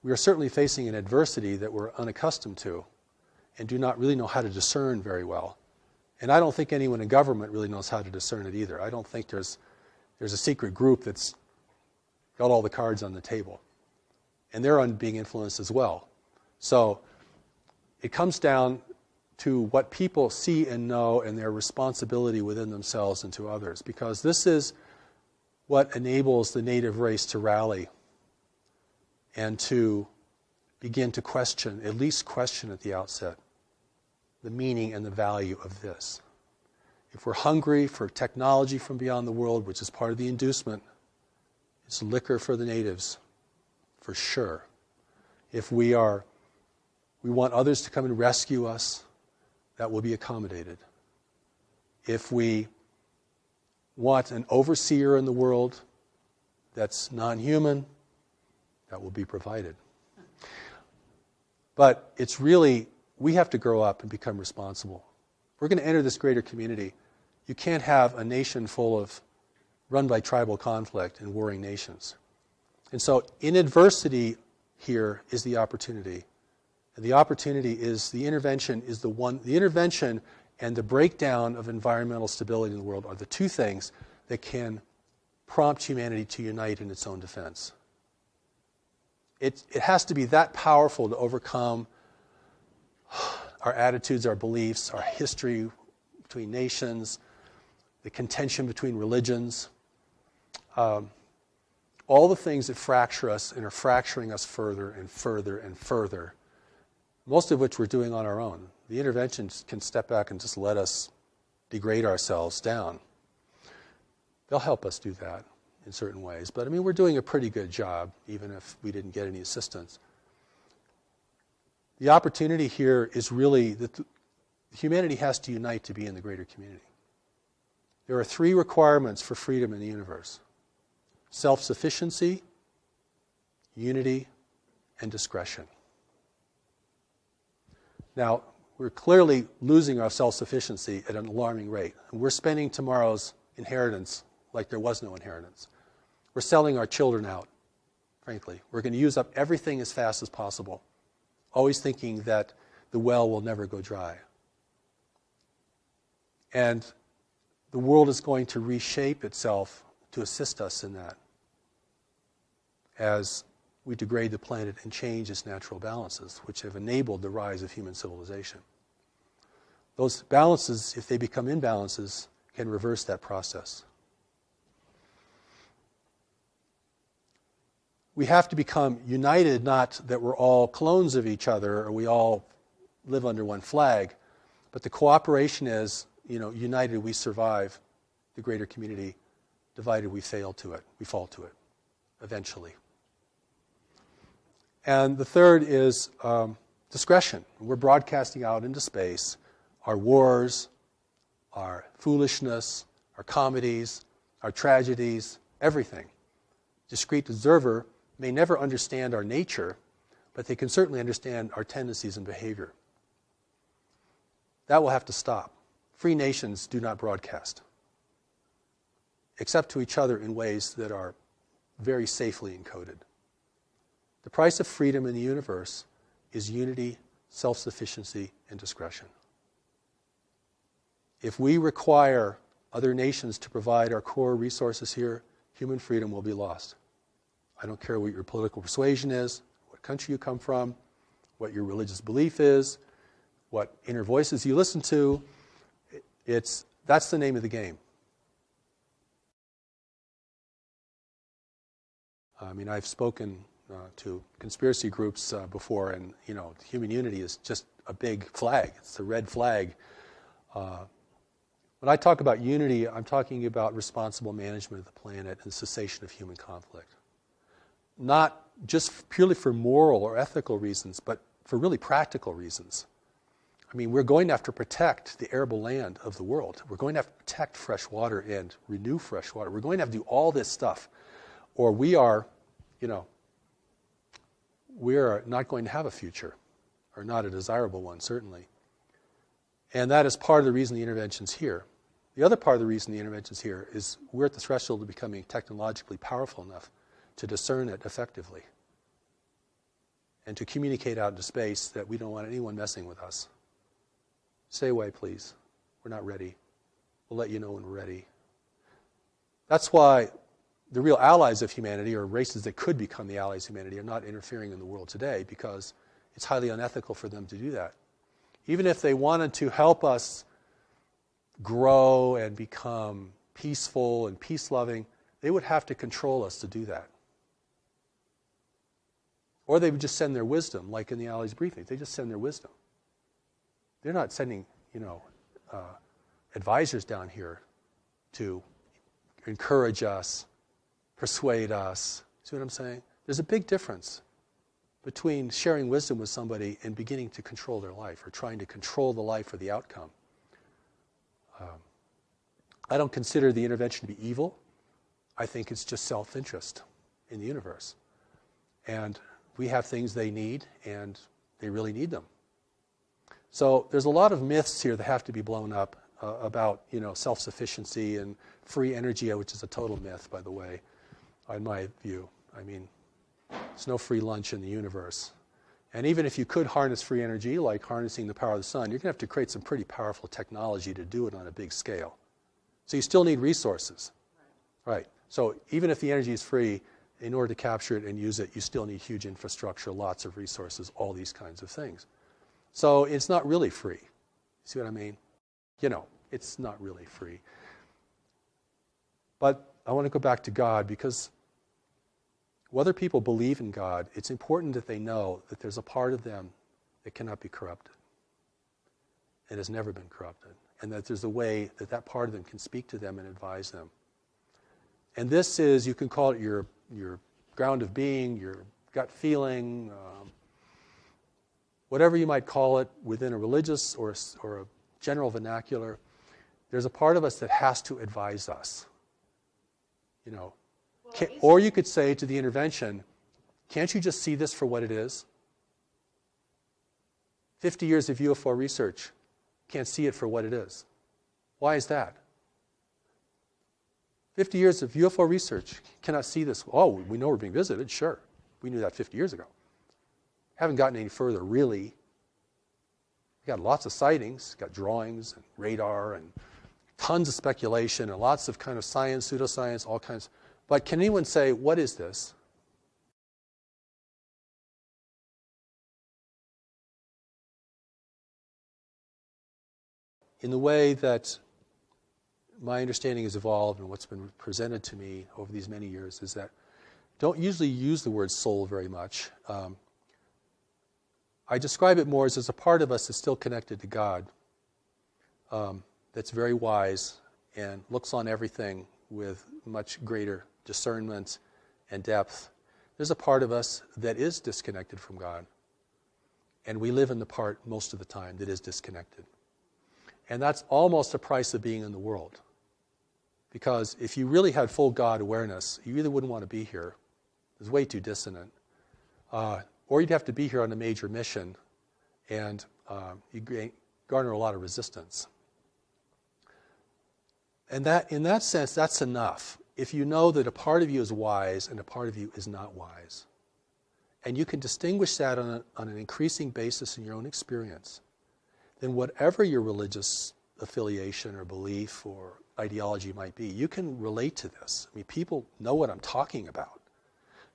we are certainly facing an adversity that we're unaccustomed to and do not really know how to discern very well. And I don't think anyone in government really knows how to discern it either. I don't think there's a secret group that's got all the cards on the table. And they're being influenced as well. So it comes down to what people see and know and their responsibility within themselves and to others. Because this is what enables the native race to rally and to begin to question, at least question at the outset, the meaning and the value of this. If we're hungry for technology from beyond the world, which is part of the inducement, it's liquor for the natives, for sure. If we want others to come and rescue us, that will be accommodated. If we want an overseer in the world that's non-human, that will be provided. But it's really, we have to grow up and become responsible. If we're going to enter this greater community, you can't have a nation run by tribal conflict and warring nations. And so in adversity here is the opportunity. And the opportunity is the intervention and the breakdown of environmental stability in the world are the two things that can prompt humanity to unite in its own defense. It has to be that powerful to overcome our attitudes, our beliefs, our history between nations, the contention between religions, all the things that fracture us and are fracturing us further and further and further, most of which we're doing on our own. The interventions can step back and just let us degrade ourselves down. They'll help us do that in certain ways. But I mean, we're doing a pretty good job, even if we didn't get any assistance. The opportunity here is really that humanity has to unite to be in the greater community. There are three requirements for freedom in the universe: self-sufficiency, unity, and discretion. Now, we're clearly losing our self-sufficiency at an alarming rate. And we're spending tomorrow's inheritance like there was no inheritance. We're selling our children out, frankly. We're going to use up everything as fast as possible, always thinking that the well will never go dry. And the world is going to reshape itself to assist us in that as we degrade the planet and change its natural balances, which have enabled the rise of human civilization. Those balances, if they become imbalances, can reverse that process. We have to become united, not that we're all clones of each other or we all live under one flag, but the cooperation is, united we survive the greater community, divided we fall to it, eventually. And the third is discretion. We're broadcasting out into space our wars, our foolishness, our comedies, our tragedies, everything. Discrete observer may never understand our nature, but they can certainly understand our tendencies and behavior. That will have to stop. Free nations do not broadcast, except to each other in ways that are very safely encoded. The price of freedom in the universe is unity, self-sufficiency, and discretion. If we require other nations to provide our core resources here, human freedom will be lost. I don't care what your political persuasion is, what country you come from, what your religious belief is, what inner voices you listen to. That's the name of the game. I mean, I've spoken to conspiracy groups before, and human unity is just a big flag. It's the red flag. When I talk about unity, I'm talking about responsible management of the planet and cessation of human conflict. Not just purely for moral or ethical reasons, but for really practical reasons. I mean, we're going to have to protect the arable land of the world. We're going to have to protect fresh water and renew fresh water. We're going to have to do all this stuff, or we are not going to have a future, or not a desirable one, certainly. And that is part of the reason the intervention's here. The other part of the reason the intervention's here is we're at the threshold of becoming technologically powerful enough to discern it effectively and to communicate out into space that we don't want anyone messing with us. Stay away, please. We're not ready. We'll let you know when we're ready. That's why the real allies of humanity, or races that could become the allies of humanity, are not interfering in the world today because it's highly unethical for them to do that. Even if they wanted to help us grow and become peaceful and peace-loving, they would have to control us to do that. Or they would just send their wisdom, like in the Allies briefing. They just send their wisdom. They're not sending, advisors down here to encourage us, persuade us. See what I'm saying? There's a big difference between sharing wisdom with somebody and beginning to control their life, or trying to control the life or the outcome. I don't consider the intervention to be evil. I think it's just self-interest in the universe. And we have things they need, and they really need them. So there's a lot of myths here that have to be blown up about self-sufficiency and free energy, which is a total myth, by the way, in my view. I mean, there's no free lunch in the universe. And even if you could harness free energy, like harnessing the power of the sun, you're going to have to create some pretty powerful technology to do it on a big scale. So you still need resources. Right. So even if the energy is free, in order to capture it and use it, you still need huge infrastructure, lots of resources, all these kinds of things. So it's not really free. See what I mean? It's not really free. But I want to go back to God, because whether people believe in God, it's important that they know that there's a part of them that cannot be corrupted and has never been corrupted, and that there's a way that that part of them can speak to them and advise them. And this is, you can call it your ground of being, your gut feeling, whatever you might call it within a religious or a general vernacular. There's a part of us that has to advise us. Or you could say to the intervention, can't you just see this for what it is? 50 years of UFO research, can't see it for what it is. Why is that? 50 years of UFO research cannot see this. Oh, we know we're being visited, sure. We knew that 50 years ago. Haven't gotten any further, really. We got lots of sightings, got drawings and radar and tons of speculation and lots of kind of science, pseudoscience, all kinds. But can anyone say, what is this? In the way that my understanding has evolved and what's been presented to me over these many years is that don't usually use the word soul very much. I describe it more as there's a part of us that's still connected to God, that's very wise and looks on everything with much greater discernment and depth. There's a part of us that is disconnected from God, and we live in the part most of the time that is disconnected. And that's almost the price of being in the world. Because if you really had full God awareness, you either wouldn't want to be here. It's way too dissonant. Or you'd have to be here on a major mission, and you garner a lot of resistance. And that, in that sense, that's enough. If you know that a part of you is wise and a part of you is not wise. and you can distinguish that on an increasing basis in your own experience, then whatever your religious affiliation or belief or ideology might be, you can relate to this. I mean, people know what I'm talking about.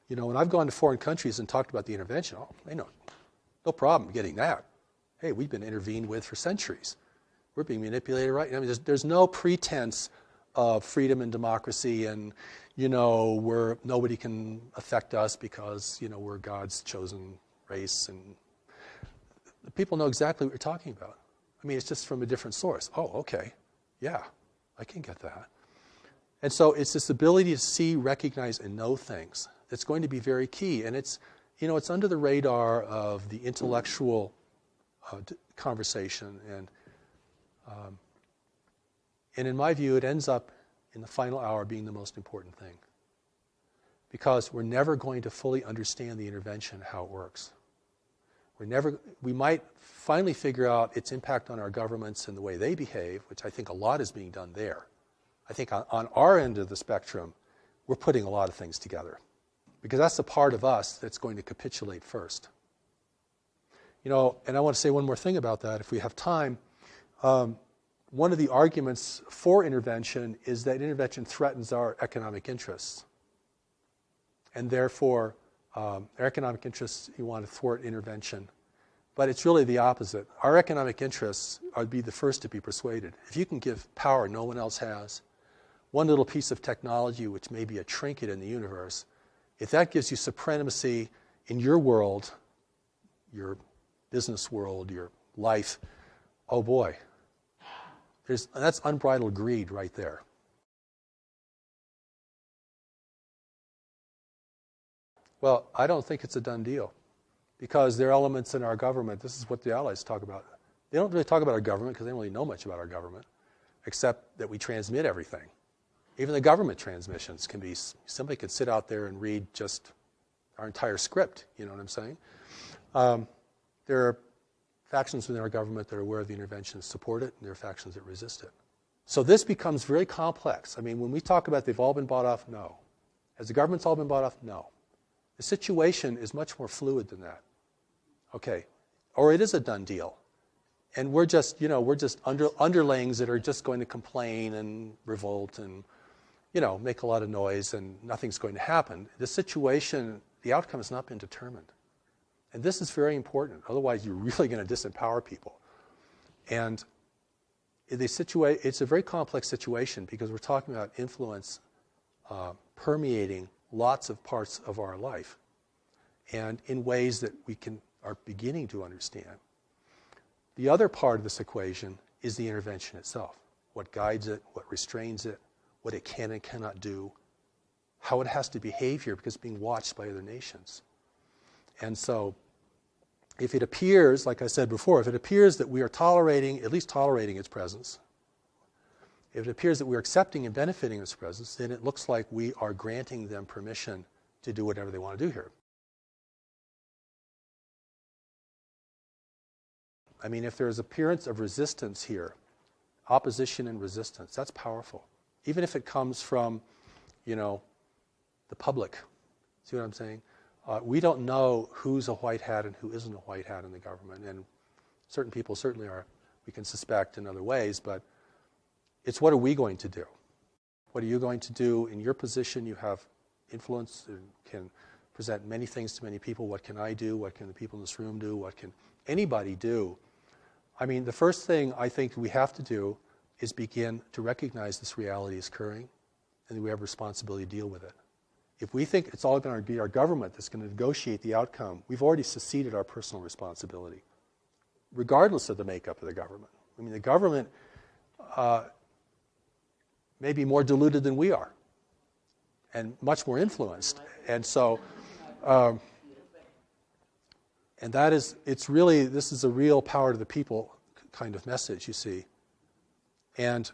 You know, when I've gone to foreign countries and talked about the intervention, oh, they know, no problem getting that. Hey, we've been intervened with for centuries. We're being manipulated right now. I mean, there's no pretense of freedom and democracy and, you know, nobody can affect us because, you know, we're God's chosen race. And people know exactly what you're talking about. I mean, it's just from a different source. Oh, okay. Yeah, I can get that. And so it's this ability to see, recognize, and know things that's going to be very key. And it's, you know, it's under the radar of the intellectual conversation. And in my view, it ends up in the final hour being the most important thing. Because we're never going to fully understand the intervention, how it works. We might finally figure out its impact on our governments and the way they behave, which I think a lot is being done there. I think on our end of the spectrum, we're putting a lot of things together. Because that's the part of us that's going to capitulate first. You know, and I want to say one more thing about that, if we have time. One of the arguments for intervention is that intervention threatens our economic interests. And therefore, our economic interests, you want to thwart intervention. But it's really the opposite. Our economic interests would be the first to be persuaded. If you can give power no one else has, one little piece of technology, which may be a trinket in the universe, if that gives you supremacy in your world, your business world, your life, oh boy, that's unbridled greed right there. Well, I don't think it's a done deal because there are elements in our government. This is what the Allies talk about. They don't really talk about our government because they don't really know much about our government, except that we transmit everything. Even the government transmissions can be, somebody could sit out there and read just our entire script, you know what I'm saying? There are factions within our government that are aware of the intervention, support it, and there are factions that resist it. So this becomes very complex. I mean, when we talk about they've all been bought off, no. Has the government's all been bought off? No. The situation is much more fluid than that. Okay. Or it is a done deal. And we're just, you know, underlings that are just going to complain and revolt and, you know, make a lot of noise and nothing's going to happen. The situation, the outcome has not been determined. And this is very important. Otherwise, you're really going to disempower people. And it's a very complex situation because we're talking about influence permeating lots of parts of our life and in ways that we are beginning to understand. The other part of this equation is the intervention itself. What guides it, what restrains it, what it can and cannot do, how it has to behave here because it's being watched by other nations. And so, if it appears, like I said before, if it appears that we are at least tolerating its presence, if it appears that we're accepting and benefiting its presence, then it looks like we are granting them permission to do whatever they want to do here. I mean, if there's appearance of resistance here, opposition and resistance, that's powerful. Even if it comes from, you know, the public. See what I'm saying? We don't know who's a white hat and who isn't a white hat in the government. And certain people certainly are, we can suspect in other ways, but it's what are we going to do? What are you going to do? In your position, you have influence and can present many things to many people. What can I do? What can the people in this room do? What can anybody do? I mean, the first thing I think we have to do is begin to recognize this reality is occurring and that we have a responsibility to deal with it. If we think it's all going to be our government that's going to negotiate the outcome, we've already seceded our personal responsibility, regardless of the makeup of the government. I mean, the government may be more diluted than we are and much more influenced. And so, and that is, this is a real power to the people kind of message, you see. And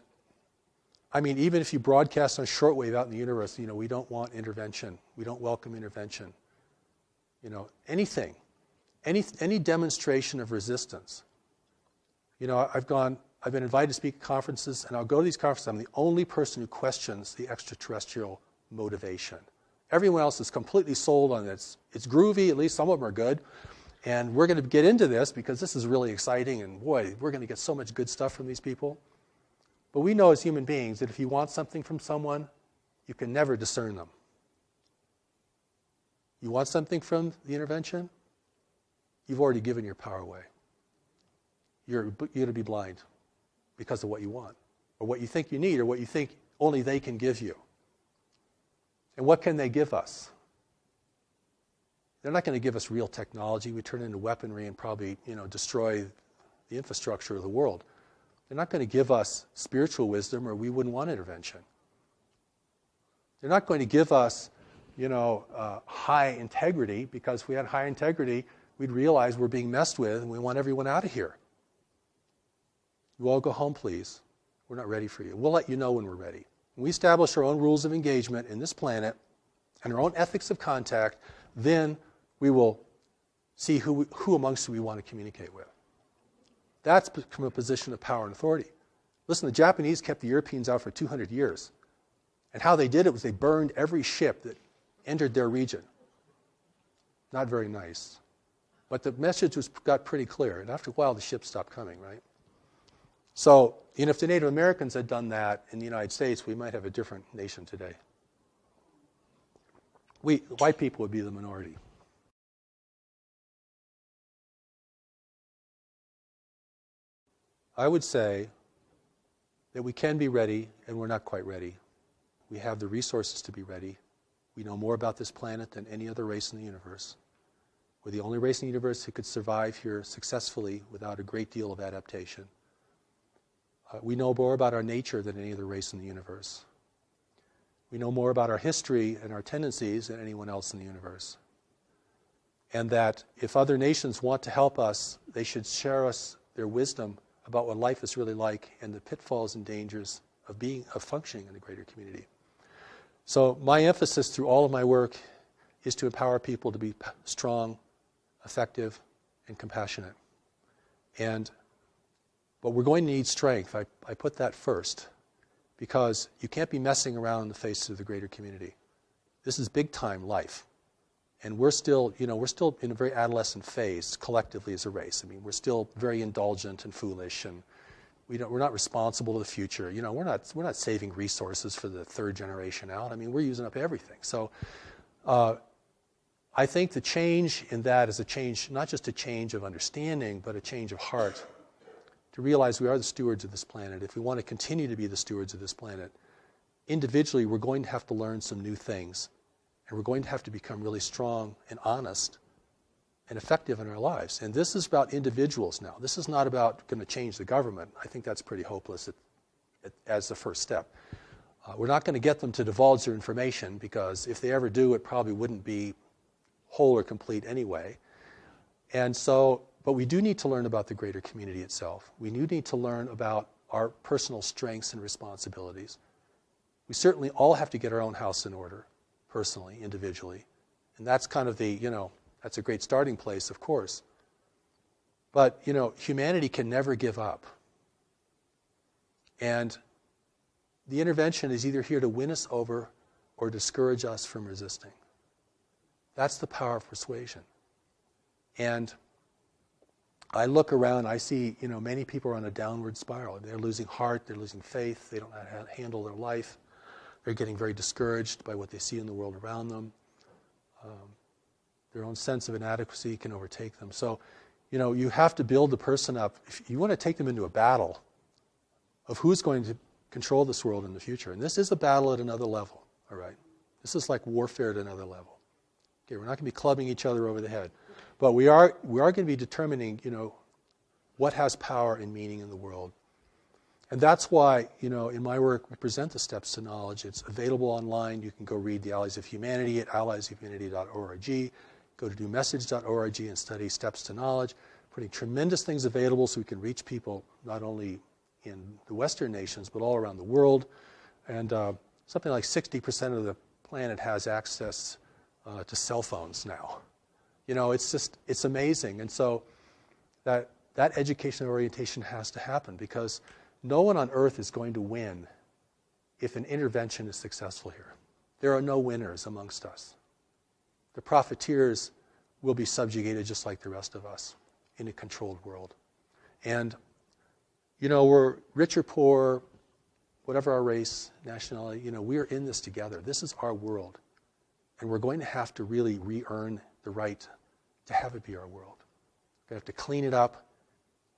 I mean, even if you broadcast on shortwave out in the universe, you know, we don't want intervention. We don't welcome intervention. You know, anything, any demonstration of resistance. You know, I've been invited to speak at conferences, and I'll go to these conferences. I'm the only person who questions the extraterrestrial motivation. Everyone else is completely sold on it. It's groovy, at least some of them are good. And we're going to get into this because this is really exciting, and boy, we're going to get so much good stuff from these people. But we know as human beings that if you want something from someone, you can never discern them. You want something from the intervention? You've already given your power away. You're going to be blind because of what you want, or what you think you need, or what you think only they can give you. And what can they give us? They're not going to give us real technology. We turn into weaponry and probably, destroy the infrastructure of the world. They're not going to give us spiritual wisdom, or we wouldn't want intervention. They're not going to give us, high integrity, because if we had high integrity, we'd realize we're being messed with and we want everyone out of here. You all go home, please. We're not ready for you. We'll let you know when we're ready. When we establish our own rules of engagement in this planet and our own ethics of contact, then we will see who amongst you we want to communicate with. That's from a position of power and authority. Listen, the Japanese kept the Europeans out for 200 years. And how they did it was they burned every ship that entered their region. Not very nice. But the message got pretty clear. And after a while, the ships stopped coming, right? So, if the Native Americans had done that in the United States, we might have a different nation today. White people would be the minority. I would say that we can be ready, and we're not quite ready. We have the resources to be ready. We know more about this planet than any other race in the universe. We're the only race in the universe who could survive here successfully without a great deal of adaptation. We know more about our nature than any other race in the universe. We know more about our history and our tendencies than anyone else in the universe. And that if other nations want to help us, they should share us their wisdom about what life is really like and the pitfalls and dangers of functioning in a greater community. So my emphasis through all of my work is to empower people to be strong, effective, and compassionate. But we're going to need strength. I put that first, because you can't be messing around in the face of the greater community. This is big time life. And we're still in a very adolescent phase collectively as a race. I mean, we're still very indulgent and foolish, and we're not responsible to the future. We're not saving resources for the third generation out. I mean, we're using up everything. So I think the change in that is a change, not just a change of understanding, but a change of heart, to realize we are the stewards of this planet. If we want to continue to be the stewards of this planet, individually we're going to have to learn some new things. And we're going to have to become really strong and honest and effective in our lives. And this is about individuals now. This is not about going to change the government. I think that's pretty hopeless as the first step. We're not going to get them to divulge their information, because if they ever do, it probably wouldn't be whole or complete anyway. But we do need to learn about the greater community itself. We do need to learn about our personal strengths and responsibilities. We certainly all have to get our own house in order, personally, individually. And that's kind of that's a great starting place, of course. But, humanity can never give up. And the intervention is either here to win us over or discourage us from resisting. That's the power of persuasion. And I look around, I see, many people are on a downward spiral. They're losing heart, they're losing faith, they don't know how to handle their life. They're getting very discouraged by what they see in the world around them. Their own sense of inadequacy can overtake them. So, you have to build the person up. If you want to take them into a battle of who's going to control this world in the future, and this is a battle at another level, all right? This is like warfare at another level. Okay, we're not going to be clubbing each other over the head. But we are going to be determining, what has power and meaning in the world. And that's why, in my work, we present the Steps to Knowledge. It's available online. You can go read The Allies of Humanity at alliesofhumanity.org. Go to newmessage.org and study Steps to Knowledge. Putting tremendous things available so we can reach people not only in the Western nations, but all around the world. And something like 60% of the planet has access to cell phones now. It's amazing. And so that education orientation has to happen, because no one on earth is going to win if an intervention is successful here. there are no winners amongst us. The profiteers will be subjugated just like the rest of us in a controlled world. And, we're rich or poor, whatever our race, nationality, we're in this together. This is our world. And we're going to have to really re-earn the right to have it be our world. We're going to have to clean it up.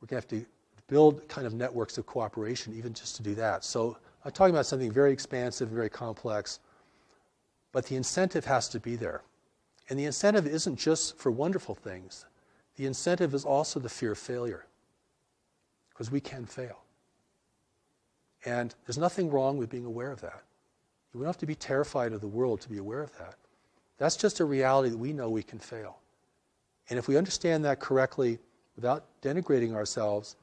We're going to have to build kind of networks of cooperation even just to do that. So I'm talking about something very expansive, very complex, but the incentive has to be there. And the incentive isn't just for wonderful things. The incentive is also the fear of failure, because we can fail. And there's nothing wrong with being aware of that. You don't have to be terrified of the world to be aware of that. That's just a reality that we know we can fail. And if we understand that correctly, without denigrating ourselves,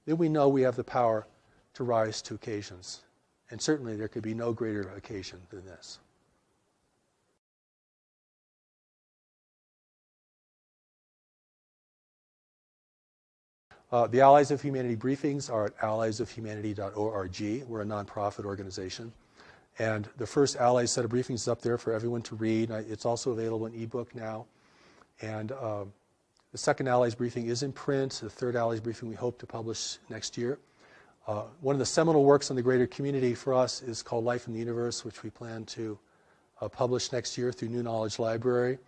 then we know we have the power to rise to occasions. And certainly there could be no greater occasion than this. The Allies of Humanity briefings are at alliesofhumanity.org. We're a nonprofit organization. And the first Allies set of briefings is up there for everyone to read. It's also available in ebook now. And the second Allies briefing is in print. The third Allies briefing we hope to publish next year. One of the seminal works on the greater community for us is called Life in the Universe, which we plan to publish next year through New Knowledge Library.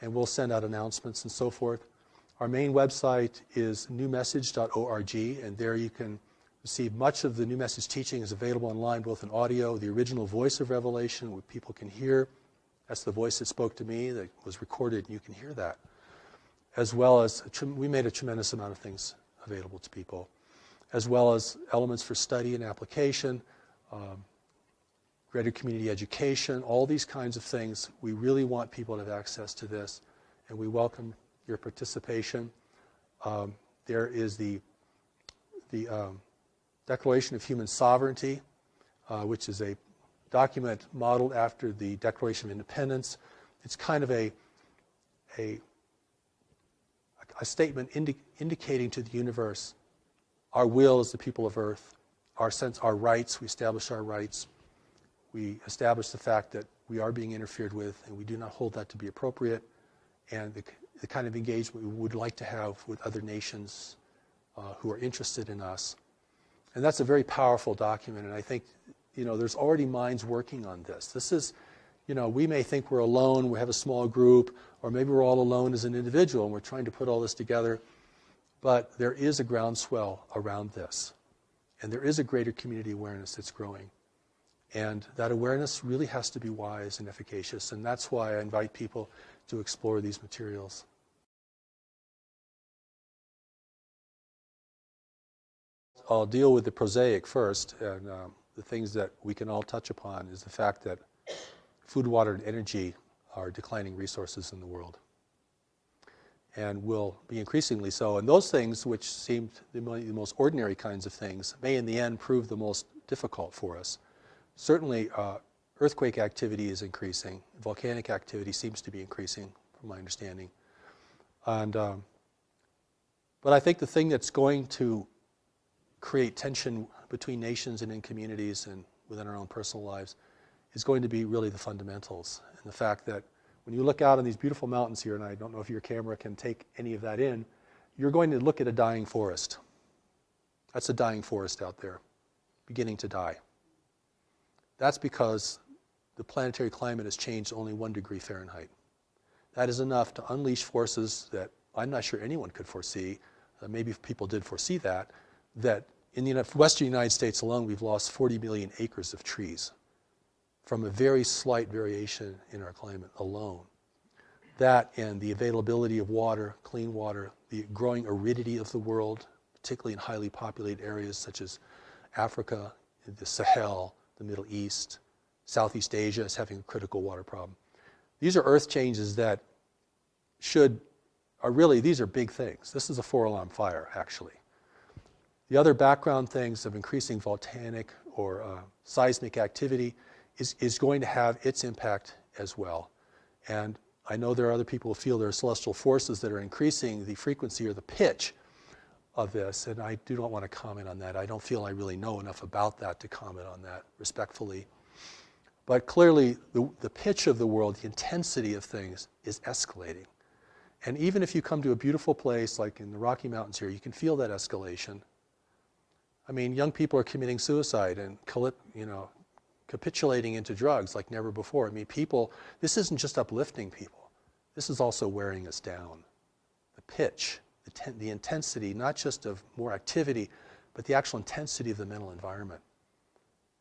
And we'll send out announcements and so forth. Our main website is newmessage.org, and there you can receive much of the New Message teaching is available online, both in audio, the original voice of Revelation, what people can hear. That's the voice that spoke to me, that was recorded, and you can hear that. As well as, we made a tremendous amount of things available to people, as well as elements for study and application, greater community education, all these kinds of things. We really want people to have access to this, and we welcome your participation. There is the Declaration of Human Sovereignty, which is a document modeled after the Declaration of Independence. It's kind of a statement indicating to the universe our will as the people of Earth, our rights. We establish our rights. We establish the fact that we are being interfered with, and we do not hold that to be appropriate, and the kind of engagement we would like to have with other nations who are interested in us. And that's a very powerful document, and I think, there's already minds working on this. This is, we may think we're alone, we have a small group, or maybe we're all alone as an individual, and we're trying to put all this together, but there is a groundswell around this, and there is a greater community awareness that's growing. And that awareness really has to be wise and efficacious, and that's why I invite people to explore these materials. I'll deal with the prosaic first, and the things that we can all touch upon is the fact that food, water, and energy are declining resources in the world, and will be increasingly so. And those things, which seem the most ordinary kinds of things, may in the end prove the most difficult for us. Certainly, earthquake activity is increasing. Volcanic activity seems to be increasing, from my understanding. And but I think the thing that's going to create tension between nations and in communities and within our own personal lives is going to be really the fundamentals. And the fact that when you look out on these beautiful mountains here, and I don't know if your camera can take any of that in, you're going to look at a dying forest. That's a dying forest out there, beginning to die. That's because the planetary climate has changed only 1 degree Fahrenheit. That is enough to unleash forces that I'm not sure anyone could foresee. Maybe people did foresee that in the western United States alone, we've lost 40 million acres of trees from a very slight variation in our climate alone. That and the availability of water, clean water, the growing aridity of the world, particularly in highly populated areas such as Africa, the Sahel, the Middle East, Southeast Asia is having a critical water problem. These are earth changes that these are big things. This is a 4-alarm fire, actually. The other background things of increasing volcanic or seismic activity is going to have its impact as well. And I know there are other people who feel there are celestial forces that are increasing the frequency or the pitch of this, and I do not want to comment on that. I don't feel I really know enough about that to comment on that respectfully. But clearly, the pitch of the world, the intensity of things is escalating. And even if you come to a beautiful place like in the Rocky Mountains here, you can feel that escalation. I mean, young people are committing suicide and capitulating into drugs like never before. I mean, this isn't just uplifting people. This is also wearing us down. The pitch, the intensity, not just of more activity, but the actual intensity of the mental environment.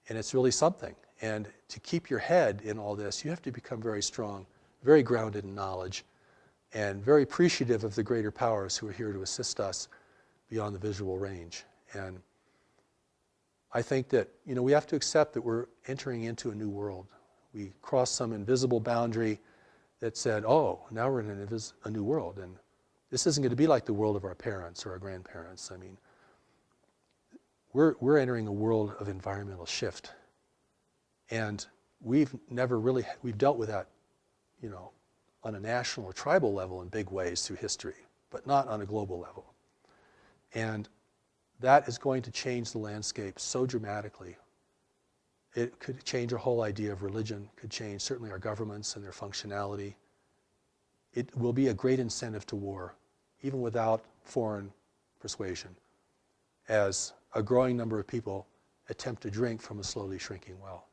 And it's really something. And to keep your head in all this, you have to become very strong, very grounded in knowledge, and very appreciative of the greater powers who are here to assist us beyond the visual range. And I think that, we have to accept that we're entering into a new world. We crossed some invisible boundary that said, oh, now we're in a new world. And this isn't going to be like the world of our parents or our grandparents. I mean, we're entering a world of environmental shift. And we've dealt with that, on a national or tribal level in big ways through history, but not on a global level. And that is going to change the landscape so dramatically. It could change our whole idea of religion, could change certainly our governments and their functionality. It will be a great incentive to war, even without foreign persuasion, as a growing number of people attempt to drink from a slowly shrinking well.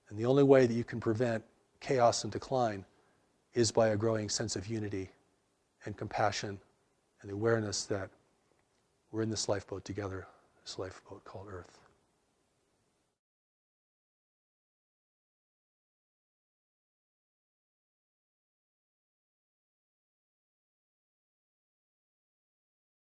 And the only way that you can prevent chaos and decline is by a growing sense of unity and compassion and the awareness that we're in this lifeboat together, this lifeboat called Earth.